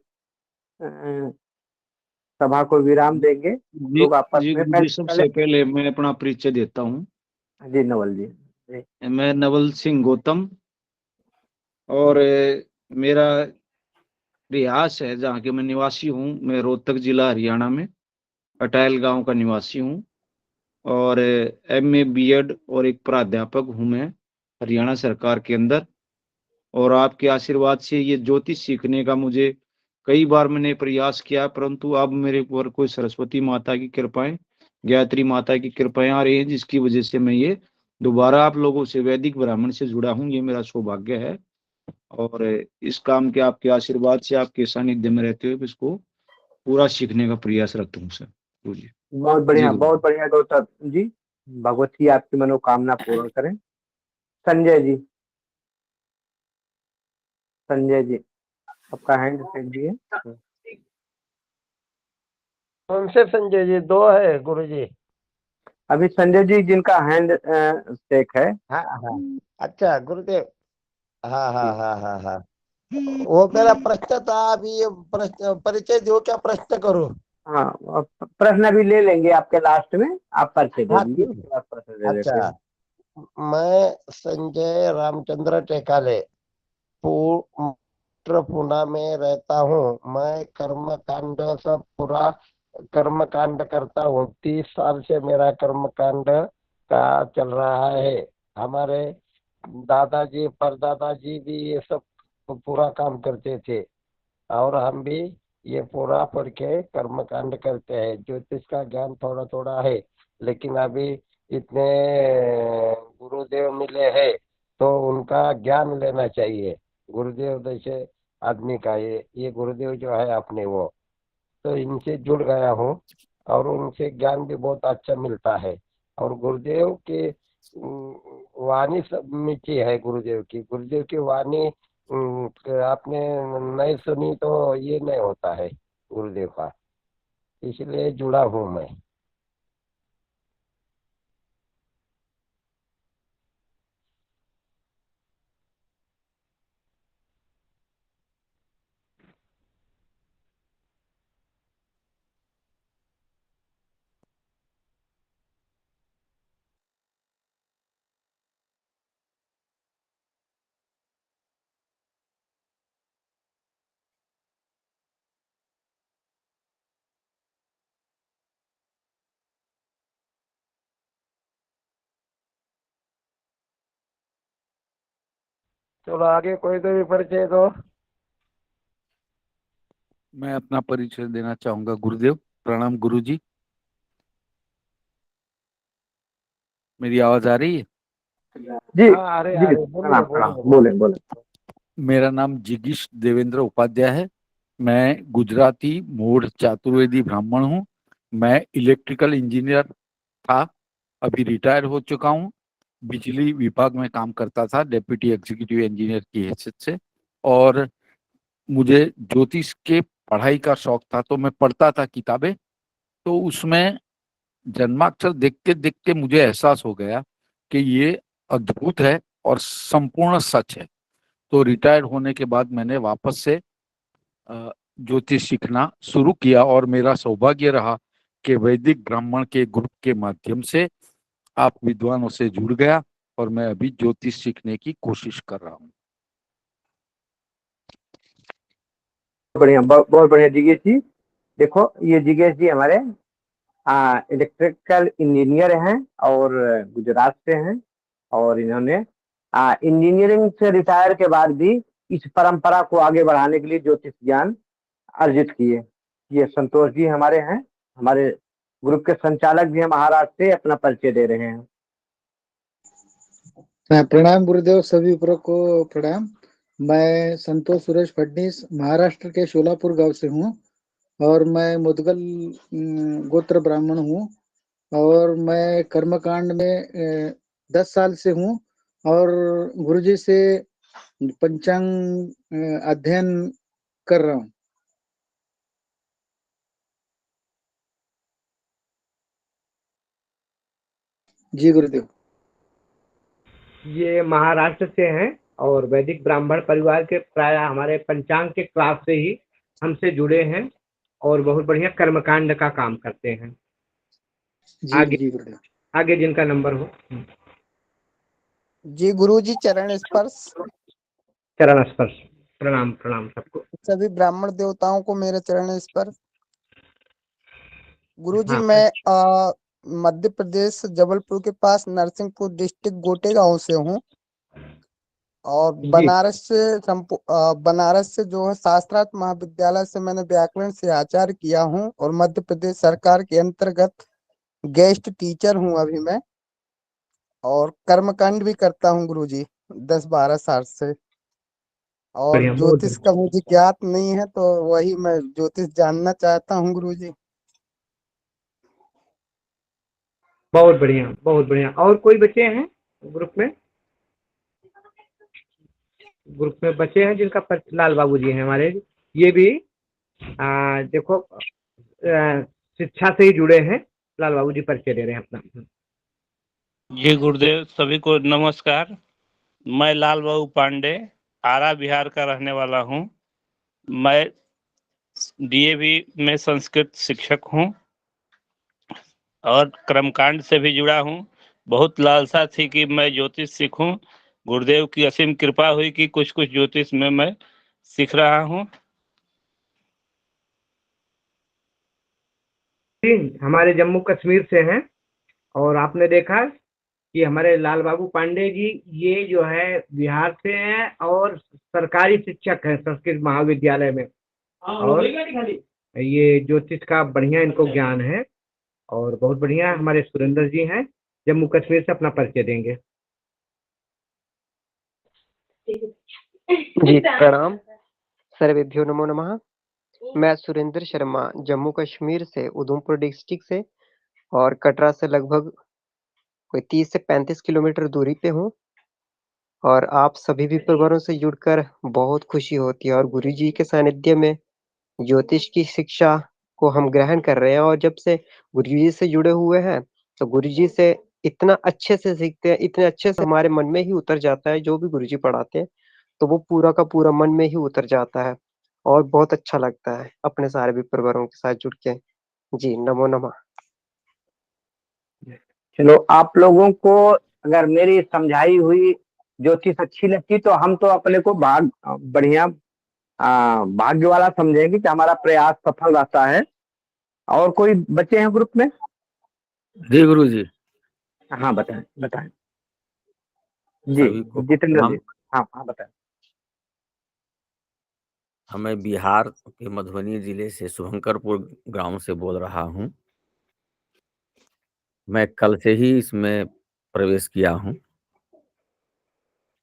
सभा को विराम देंगे।
जी
लोग आपस
जी
में
गुरुजी, सबसे पहले मैं अपना परिचय देता हूँ।
जी नवल जी।
मैं नवल सिंह गौतम, और मेरा रिहास है जहाँ के मैं निवासी हूँ, मैं रोहतक जिला हरियाणा में अटैल गांव का निवासी हूँ, और MA BEd और एक प्राध्यापक हूँ मैं हरियाणा सरकार के अंदर। और आपके आशीर्वाद से ये ज्योतिष सीखने का मुझे कई बार मैंने प्रयास किया, परंतु अब मेरे ऊपर कोई सरस्वती माता की कृपाएं, गायत्री माता की कृपाएं आ रही हैं, जिसकी वजह से मैं ये दोबारा आप लोगों से वैदिक ब्राह्मण से जुड़ा हूँ। ये मेरा सौभाग्य है, और इस काम के आपके आशीर्वाद से, आपके सानिध्य में रहते हुए इसको पूरा सीखने का प्रयास रखता हूँ सर। जी
बहुत बढ़िया गौतम जी, भगवती आपकी मनोकामना पूर्ण करें। संजय जी, आपका हैंड सेट दिए।
कौन से संजय जी? 2 है गुरुजी।
अभी संजय जी जिनका हैंड शेक है।
हाँ हाँ, अच्छा गुरुदेव। हाँ हाँ हाँ हाँ हाँ, वो मेरा प्रश्न था। अभी ये प्रश्न परिचय दो, क्या प्रश्न करूं?
हाँ, प्रश्न भी ले लेंगे आपके लास्ट में, आप परिचय दे
हाँ
दीजिए,
ठीक
उसके
है।
बाद प्रश्न दे देते हैं।
अच्छा, मैं संजय रामचंद्र टेकाले पूना में रहता हूँ। मैं कर्म कांड सब पूरा कर्म कांड करता हूँ। 30 साल से मेरा कर्म कांड का चल रहा है। हमारे दादाजी परदादाजी भी ये सब पूरा काम करते थे, और हम भी ये पूरा पढ़ के कर्म कांड करते हैं। ज्योतिष का ज्ञान थोड़ा थोड़ा है, लेकिन अभी इतने गुरुदेव मिले हैं तो उनका ज्ञान लेना चाहिए। गुरुदेव जैसे आदमी का ये गुरुदेव जो है अपने, वो तो इनसे जुड़ गया हूँ, और उनसे ज्ञान भी बहुत अच्छा मिलता है। और गुरुदेव की वाणी सब मीठी है। गुरुदेव की वाणी आपने नहीं सुनी तो ये नहीं होता है गुरुदेव का, इसलिए जुड़ा हूँ मैं। चलो आगे कोई तो भी परिचय दो।
मैं अपना परिचय देना चाहूंगा। गुरुदेव प्रणाम। गुरुजी, मेरी आवाज आ रही है?
जी
हाँ, अरे
जी,
अरे, बोलिए
प्रणाम प्रणाम,
बोलिए
बोले
बोलिए।
बोले।
मेरा नाम जिगीश देवेंद्र उपाध्याय है। मैं गुजराती मूढ़ चातुर्वेदी ब्राह्मण हूँ। मैं इलेक्ट्रिकल इंजीनियर था, अभी रिटायर हो चुका हूँ। बिजली विभाग में काम करता था, डेप्यूटी एग्जीक्यूटिव इंजीनियर की हैसियत से। और मुझे ज्योतिष के पढ़ाई का शौक था, तो मैं पढ़ता था किताबें। तो उसमें जन्माक्षर देखते देखते मुझे एहसास हो गया कि ये अद्भुत है और संपूर्ण सच है। तो रिटायर होने के बाद मैंने वापस से ज्योतिष सीखना शुरू किया, और मेरा सौभाग्य रहा कि वैदिक ब्राह्मण के ग्रुप के माध्यम से आप विद्वानों से जुड़ गया, और मैं अभी ज्योतिष सीखने की कोशिश कर रहा हूँ।
बढ़िया, बहुत बढ़िया जिगेश जी। देखो, ये जिगेश जी हमारे इलेक्ट्रिकल इंजीनियर हैं, और गुजरात से हैं, और इन्होंने इंजीनियरिंग से रिटायर के बाद भी इस परंपरा को आगे बढ़ाने के लिए ज्योतिष ज्ञान अर्जित किए। ये संतोष जी हमारे हैं, हमारे ग्रुप के संचालक भी हैं महाराष्ट्र से, अपना परिचय दे रहे हैं।
प्रणाम गुरुदेव, सभी उपरों को प्रणाम। मैं संतोष सुरेश फडनीस महाराष्ट्र के शोलापुर गांव से हूँ और मैं मुदगल गोत्र ब्राह्मण हूँ और मैं कर्मकांड में 10 साल से हूँ और गुरुजी से पंचांग अध्ययन कर रहा हूँ। जी गुरुदेव।
ये महाराष्ट्र से हैं और वैदिक ब्राह्मण परिवार के प्राय हमारे पंचांग के क्लास से ही हमसे जुड़े हैं और बहुत बढ़िया कर्मकांड का काम करते हैं।
जी
आगे
जी गुरुदेव।
आगे जिनका नंबर हो।
जी गुरुजी, चरण स्पर्श।
चरण स्पर्श। प्रणाम प्रणाम सबको।
सभी ब्राह्मण देवताओं को मेरे चरण स्पर्श। गुरुजी,
हाँ
मैं मध्य प्रदेश जबलपुर के पास नरसिंहपुर डिस्ट्रिक्ट गोटे गांव से हूँ और
जी
बनारस से जो है शास्त्रार्थ महाविद्यालय से मैंने व्याकरण से आचार्य किया हूँ और मध्य प्रदेश सरकार के अंतर्गत गेस्ट टीचर हूँ अभी मैं और कर्मकांड भी करता हूँ गुरुजी 10-12 साल से। और
बढ़िया, बहुत
ज्योतिष का मुझे ज्ञात नहीं है तो वही मैं ज्योतिष जानना चाहता हूँ गुरुजी।
बहुत बढ़िया बहुत बढ़िया। और कोई बच्चे हैं ग्रुप में? ग्रुप में बच्चे हैं जिनका लाल बाबू जी हैं हमारे, ये भी देखो शिक्षा से ही जुड़े हैं। लाल बाबू जी परिचय दे रहे हैं अपना।
जी गुरुदेव, सभी को नमस्कार। मैं लाल बाबू पांडे आरा बिहार का रहने वाला हूँ। मैं डीएवी में संस्कृत शिक्षक हूँ और कर्मकांड से भी जुड़ा हूँ। बहुत लालसा थी कि मैं ज्योतिष सीखूं। गुरुदेव की असीम कृपा हुई कि कुछ कुछ ज्योतिष में मैं सीख रहा हूँ।
हमारे जम्मू कश्मीर से हैं और आपने देखा कि हमारे लाल बाबू पांडे जी ये जो है बिहार से हैं और सरकारी शिक्षक हैं संस्कृत महाविद्यालय में। और ये ज्योतिष का बढ़िया इनको ज्ञान है और बहुत बढ़िया हमारे सुरेंद्र जी हैं जम्मू कश्मीर से, अपना परिचय देंगे।
जी प्रणाम, सर्वेभ्यो नमो नमः। मैं सुरेंद्र शर्मा जम्मू कश्मीर से उधमपुर डिस्ट्रिक्ट से और कटरा से लगभग कोई 30 से 35 किलोमीटर दूरी पे हूँ और आप सभी भी परिवारों से जुड़कर बहुत खुशी होती है और गुरुजी के सानिध्य में ज्योतिष की शिक्षा को हम ग्रहण कर रहे हैं और जब से गुरुजी से जुड़े हुए हैं तो गुरुजी से इतना अच्छे से सीखते हैं, इतने अच्छे से हमारे मन में ही उतर जाता है जो भी गुरुजी पढ़ाते हैं तो वो पूरा का पूरा मन में ही उतर जाता है और बहुत अच्छा लगता है अपने सारे भी परिवारों के साथ जुड़ के। जी नमो नमः।
चलो, आप लोगों को अगर मेरी समझाई हुई ज्योतिष अच्छी लगती तो हम तो अपने को बढ़िया भाग्य वाला समझेंगे कि हमारा प्रयास सफल रहता है। और कोई बच्चे हैं ग्रुप में?
जी गुरु जी,
हाँ बताएं बताएं। जी
सभी को
जितेंद्र जी।
प्रणाम।
हाँ हाँ बताएं।
मैं बिहार के मधुबनी जिले से शुभंकरपुर गांव से बोल रहा हूं। मैं कल से ही इसमें प्रवेश किया हूं।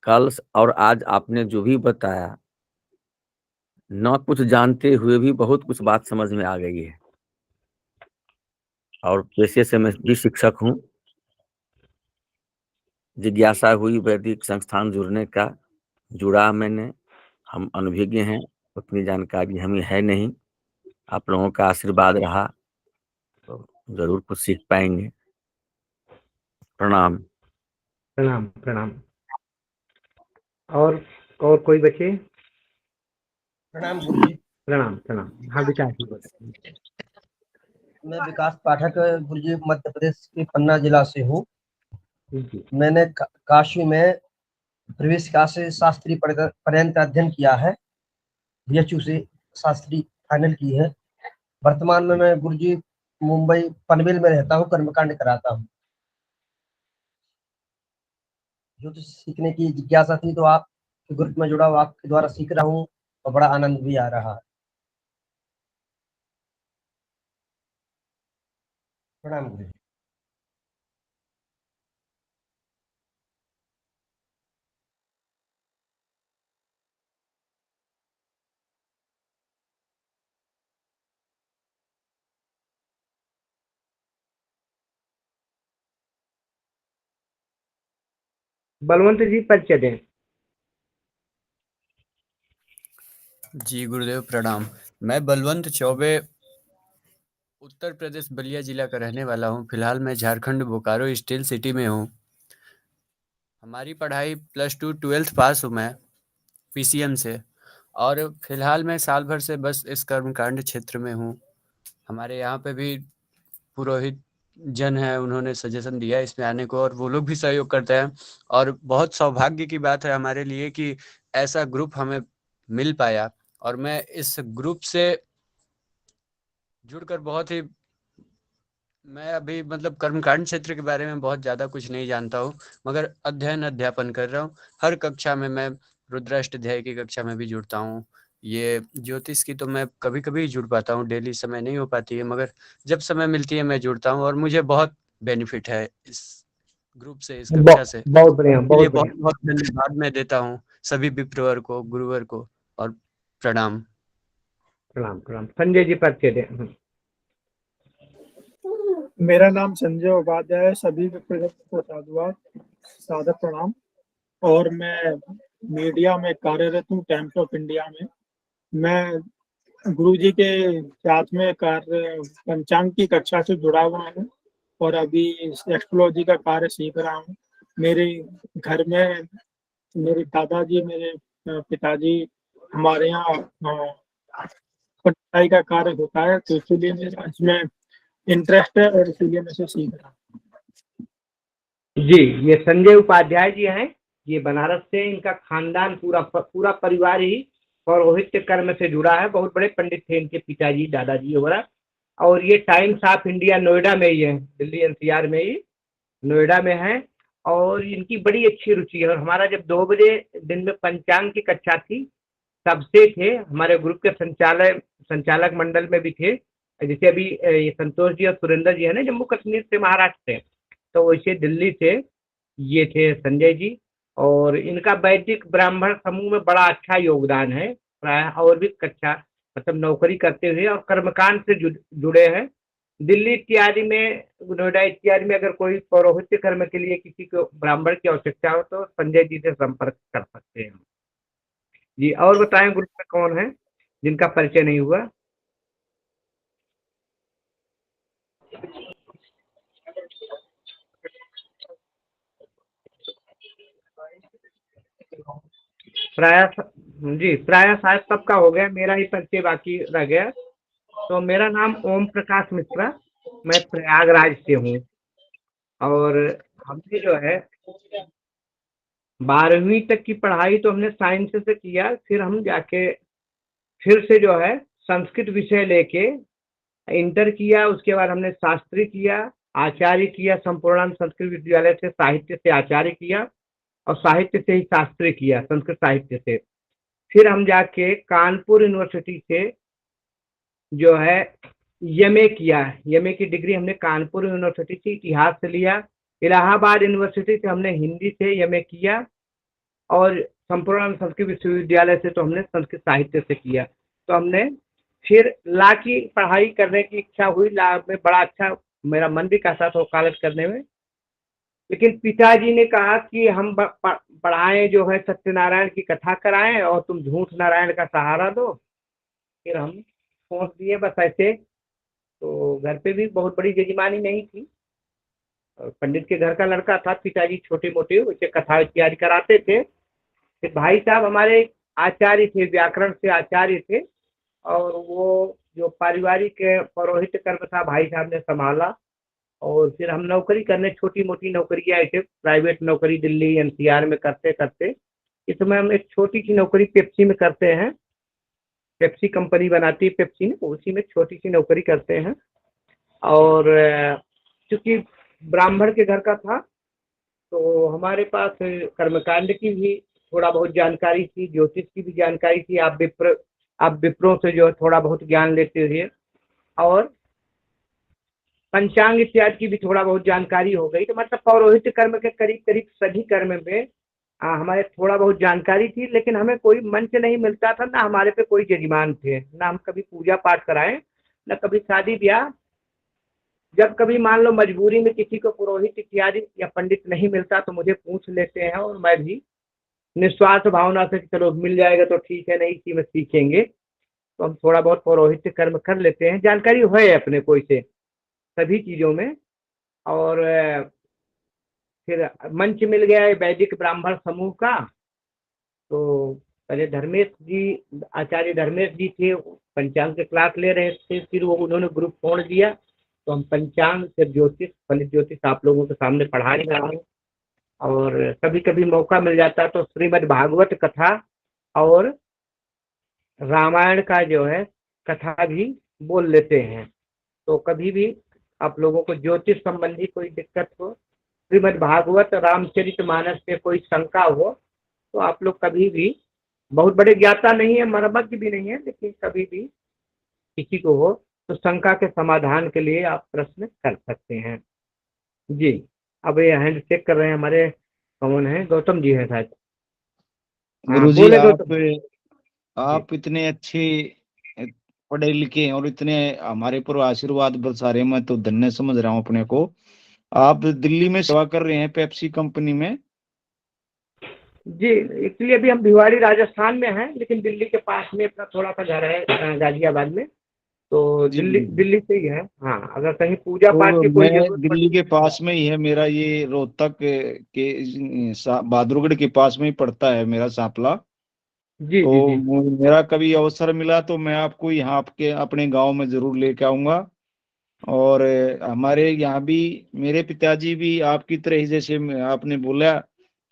कल और आज आपने जो भी बताया, न कुछ जानते हुए भी बहुत कुछ बात समझ में आ गई है। और पेशे से मैं भी शिक्षक हूं। जिज्ञासा हुई वैदिक संस्थान जुड़ने का, जुड़ा मैंने। हम अनुभवी हैं, उतनी जानकारी हमें है नहीं। आप लोगों का आशीर्वाद रहा तो जरूर कुछ सीख पाएंगे। प्रणाम।
प्रणाम प्रणाम। और कोई बच्चे?
प्रणाम गुरुजी।
प्रणाम प्रणाम। हाँ विकास जी बोले।
मैं विकास पाठक गुरुजी मध्य प्रदेश के पन्ना जिला से हूँ।
जी
मैंने काशी में प्रवेश काशी शास्त्री पर्यंत अध्ययन किया है। बीएचयू से शास्त्री फाइनल की है। वर्तमान में मैं गुरुजी मुंबई पनवेल में रहता हूँ, कर्मकांड कराता हूँ। ज्योतिष सीखने की जिज्ञासा थी तो आप ग्रुप में जुड़ा हूँ, आपके द्वारा सीख रहा हूँ और बड़ा आनंद भी आ रहा है। प्रणाम गुरुजी।
बलवंत जी परिचय दें।
जी गुरुदेव प्रणाम। मैं बलवंत चौबे उत्तर प्रदेश बलिया जिला का रहने वाला हूँ। फिलहाल मैं झारखंड बोकारो स्टील सिटी में हूँ। हमारी पढ़ाई +2 12th पास हूँ मैं पीसीएम से, और फिलहाल मैं साल भर से बस इस कर्मकांड क्षेत्र में हूँ। हमारे यहाँ पे भी पुरोहित जन है, उन्होंने सजेशन दिया इसमें आने को, और वो लोग भी सहयोग करते हैं। और बहुत सौभाग्य की बात है हमारे लिए कि ऐसा ग्रुप हमें मिल पाया, और मैं इस ग्रुप से जुड़कर बहुत ही, मैं अभी मतलब कर्मकांड क्षेत्र के बारे में बहुत ज़्यादा कुछ नहीं जानता हूँ, मगर अध्ययन अध्यापन कर रहा हूँ। हर कक्षा में मैं रुद्राष्टध्याय की कक्षा में भी जुड़ता हूँ। ये ज्योतिष की तो मैं कभी कभी जुड़ पाता हूँ, डेली समय नहीं हो पाती है, मगर जब समय मिलती है मैं जुड़ता हूँ, और मुझे बहुत बेनिफिट है इस ग्रुप से, इस कक्षा से।
बहुत बढ़िया,
इसके लिए
बहुत
बहुत
बढ़िया।
बहुत धन्यवाद मैं देता हूँ सभी विप्रवर को, गुरुवर को, और प्रणाम।
प्रणाम प्रणाम। संजय जी परिचय दें।
मेरा नाम संजय उपाध्याय है। सभी को सादर प्रणाम। और मैं मीडिया में कार्यरत हूँ, टाइम्स ऑफ इंडिया में। मैं गुरुजी के साथ में कार्य पंचांग की कक्षा से जुड़ा हुआ हूँ, और अभी एस्ट्रोलॉजी का कार्य सीख रहा हूँ। मेरे घर में मेरे दादाजी, मेरे पिताजी, हमारे यहाँ पढ़ाई का कार्य होता है, तो इसीलिए मेरा इसमें इंटरेस्ट है, और इसीलिए मैं इसे सीख रहा हूँ।
जी, ये संजय उपाध्याय जी हैं, ये बनारस से, इनका खानदान पूरा परिवार ही पौरोहित्य कर्म से जुड़ा है। बहुत बड़े पंडित थे इनके पिताजी, दादाजी वगैरह। और ये टाइम्स ऑफ इंडिया नोएडा में ही है, दिल्ली एनसीआर में ही नोएडा में है। और इनकी बड़ी अच्छी रुचि है। और हमारा जब 2 बजे दिन में पंचांग की कक्षा थी, तब से थे हमारे ग्रुप के संचालक मंडल में भी थे। जैसे अभी ये संतोष जी और सुरेंद्र जी है ना, जम्मू कश्मीर से, महाराष्ट्र से, तो वैसे दिल्ली से ये थे संजय जी। और इनका वैदिक ब्राह्मण समूह में बड़ा अच्छा योगदान है प्राय, और भी कक्षा मतलब नौकरी करते हुए और कर्मकांड से जुड़े हैं। दिल्ली इत्यादि में, नोएडा इत्यादि में अगर कोई पौरोहित्य कर्म के लिए किसी को ब्राह्मण की आवश्यकता हो तो संजय जी से संपर्क कर सकते हैं। जी, और बताएं ग्रुप में कौन है जिनका परिचय नहीं हुआ। प्राय शायद सबका हो गया, मेरा ही परिचय बाकी रह गया। तो मेरा नाम ओम प्रकाश मिश्रा, मैं प्रयागराज से हूँ। और हमने जो है 12वीं तक की पढ़ाई तो हमने साइंस से किया, फिर हम जाके फिर से जो है संस्कृत विषय लेके इंटर किया। उसके बाद हमने शास्त्री किया, आचार्य किया, संपूर्णानंद संस्कृत विद्यालय से साहित्य से आचार्य किया, और साहित्य से ही शास्त्री किया, संस्कृत साहित्य से। फिर हम जाके कानपुर यूनिवर्सिटी से जो है एमए किया। एमए की डिग्री हमने कानपुर यूनिवर्सिटी से इतिहास से लिया। इलाहाबाद यूनिवर्सिटी से हमने हिंदी से एमए किया, और संपूर्ण संस्कृत विश्वविद्यालय से तो हमने संस्कृत साहित्य से किया। तो हमने फिर लॉ की पढ़ाई करने की इच्छा हुई। लॉ में बड़ा अच्छा मेरा मन भी कहता था वकालत करने में, लेकिन पिताजी ने कहा कि हम पढ़ाएं, जो है सत्यनारायण की कथा कराएं, और तुम झूठ नारायण का सहारा दो। फिर हम सोच दिए बस ऐसे। तो घर पे भी बहुत बड़ी जजमानी नहीं थी, और पंडित के घर का लड़का था। पिताजी छोटे मोटे उसे कथा इत्यादि कराते थे। फिर भाई साहब हमारे आचार्य थे, व्याकरण से आचार्य थे, और वो जो पारिवारिक पौरोहित्य कर्म था भाई साहब ने संभाला। और फिर हम नौकरी करने, छोटी मोटी नौकरियां ऐसे प्राइवेट नौकरी दिल्ली एनसीआर में करते करते, इस समय हम एक छोटी सी नौकरी पेप्सी में करते हैं। पेप्सी कंपनी बनाती है पेप्सी ने, उसी में छोटी सी नौकरी करते हैं। और चूंकि ब्राह्मण के घर का था, तो हमारे पास कर्मकांड की भी थोड़ा बहुत जानकारी थी, ज्योतिष की भी जानकारी थी। आप विप्रों से जो है थोड़ा बहुत ज्ञान लेते हुए, और पंचांग इत्यादि की भी थोड़ा बहुत जानकारी हो गई। तो मतलब पौरोहित्य कर्म के करीब करीब सभी कर्म में हमारे थोड़ा बहुत जानकारी थी। लेकिन हमें कोई मंच नहीं मिलता था, ना हमारे पे कोई जजमान थे, ना हम कभी पूजा पाठ कराएं, ना कभी शादी ब्याह। जब कभी मान लो मजबूरी में किसी को पुरोहित इत्यादि या पंडित नहीं मिलता तो मुझे पूछ लेते हैं, और मैं भी निस्वार्थ भावना से कि चलो मिल जाएगा तो ठीक है, नहीं इसी में सीखेंगे, तो हम थोड़ा बहुत पौरोहित्य कर्म कर लेते हैं। जानकारी है अपने को इसे सभी चीज़ों में। और फिर मंच मिल गया है वैदिक ब्राह्मण समूह का। तो पहले धर्मेश जी, आचार्य धर्मेश जी थे, पंचांग के क्लास ले रहे थे, फिर वो उन्होंने ग्रुप छोड़ दिया, तो हम पंचांग से ज्योतिष, फलित ज्योतिष आप लोगों के सामने पढ़ा रहे हैं। और कभी कभी मौका मिल जाता तो श्रीमद् भागवत कथा और रामायण का जो है कथा भी बोल लेते हैं। तो कभी भी आप लोगों को ज्योतिष संबंधी कोई दिक्कत हो, श्रीमद् भागवत रामचरितमानस पे कोई शंका हो, तो आप लोग कभी भी, बहुत बड़े ज्ञाता नहीं है, मर्मज्ञ भी नहीं है, लेकिन कभी भी किसी को हो तो शंका के समाधान के लिए आप प्रश्न कर सकते हैं। जी, अब ये हैंड चेक कर रहे हैं हमारे, कौन है, गौतम जी है शायद। हाँ,
गुरुजी
बोले गौतम।
आप इतने अच्छे पढ़े लिखे और इतने हमारे पर आशीर्वाद बरसा रहे हैं, मैं तो धन्य समझ रहा हूँ अपने को। आप दिल्ली में सेवा कर रहे हैं पेप्सी कंपनी में।
जी, इसलिए अभी हम भिवाड़ी राजस्थान में हैं, लेकिन दिल्ली के पास में अपना थोड़ा सा घर है गाजियाबाद में, तो दिल्ली से ही है। हाँ, अगर कहीं पूजा पाठ की कोई
मैं
जरूरत
दिल्ली के पास में ही है मेरा, ये रोहतक के बहादुरगढ़ के पास में ही पड़ता है मेरा सांपला।
जी
तो
जी जी
मेरा कभी अवसर मिला तो मैं आपको यहाँ आपके अपने गांव में जरूर लेके आऊंगा। और हमारे यहाँ भी मेरे पिताजी भी आपकी तरह ही, जैसे आपने बोला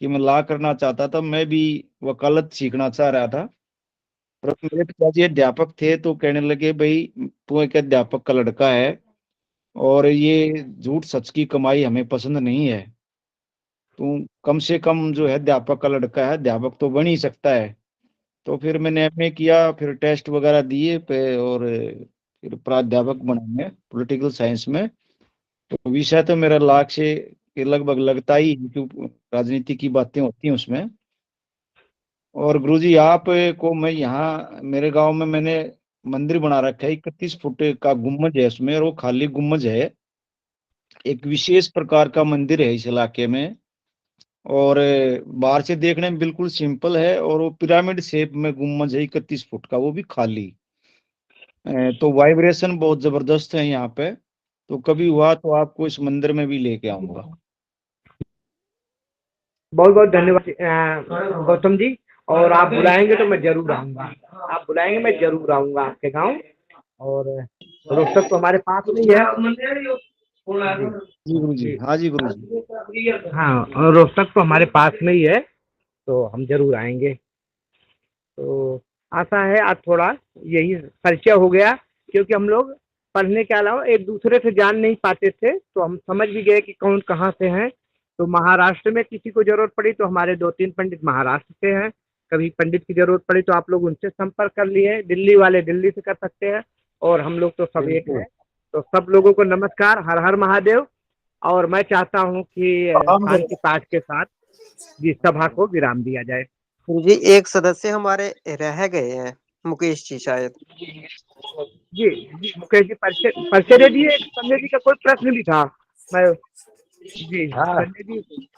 कि मैं ला करना चाहता था, मैं भी वकालत सीखना चाह रहा था। पर मेरे पिताजी अध्यापक थे, तो कहने लगे भाई तू एक अध्यापक का लड़का है और ये झूठ सच की कमाई हमें पसंद नहीं है, तू कम से कम जो है अध्यापक का लड़का है, अध्यापक तो बन ही सकता है। तो फिर मैंने एमए किया, फिर टेस्ट वगैरह दिए पे, और फिर प्राध्यापक बना मैं पॉलिटिकल साइंस में। तो विषय तो मेरा लाख से के लगभग लगता ही है, क्योंकि राजनीति की बातें होती हैं उसमें। और गुरुजी आप को मैं यहाँ मेरे गांव में मैंने मंदिर बना रखा है, 31 फुट का गुम्बज है उसमें, और वो खाली गुम्बज है, एक विशेष प्रकार का मंदिर है इस इलाके में। और बाहर से देखने में बिल्कुल सिंपल है, और वो पिरामिड शेप में गुम्बज है 31 फुट का, वो भी खाली। तो वाइब्रेशन बहुत जबरदस्त है यहाँ पे। तो कभी हुआ तो आपको इस मंदिर में भी लेके आऊंगा।
बहुत बहुत धन्यवाद गौतम जी। और आप बुलाएंगे तो मैं जरूर आऊंगा, आप बुलाएंगे मैं जरूर आऊंगा आपके गांव। और रोहतक तो हमारे पास में ही है।
जी गुरु जी, हाँ जी गुरु जी।
हाँ, और रोहतक तो हमारे पास में ही है, तो हम जरूर आएंगे। तो आशा है आज थोड़ा यही परिचय हो गया, क्योंकि हम लोग पढ़ने के अलावा एक दूसरे से जान नहीं पाते थे, तो हम समझ भी गए कि कौन कहाँ से हैं। तो महाराष्ट्र में किसी को जरूरत पड़ी तो हमारे 2-3 पंडित महाराष्ट्र से हैं, कभी पंडित की जरूरत पड़ी तो आप लोग उनसे संपर्क कर लिए, दिल्ली वाले दिल्ली से कर सकते हैं, और हम लोग तो सब एक हैं। तो सब लोगों को नमस्कार, हर हर महादेव। और मैं चाहता हूँ कि शांति पाठ के साथ जी सभा को विराम दिया जाए।
जी, एक सदस्य हमारे रह गए हैं, मुकेश जी शायद।
जी मुकेश जी परिचय दे दिए। संजय जी का कोई प्रश्न भी था, मैं जी
हाँ
संजय जी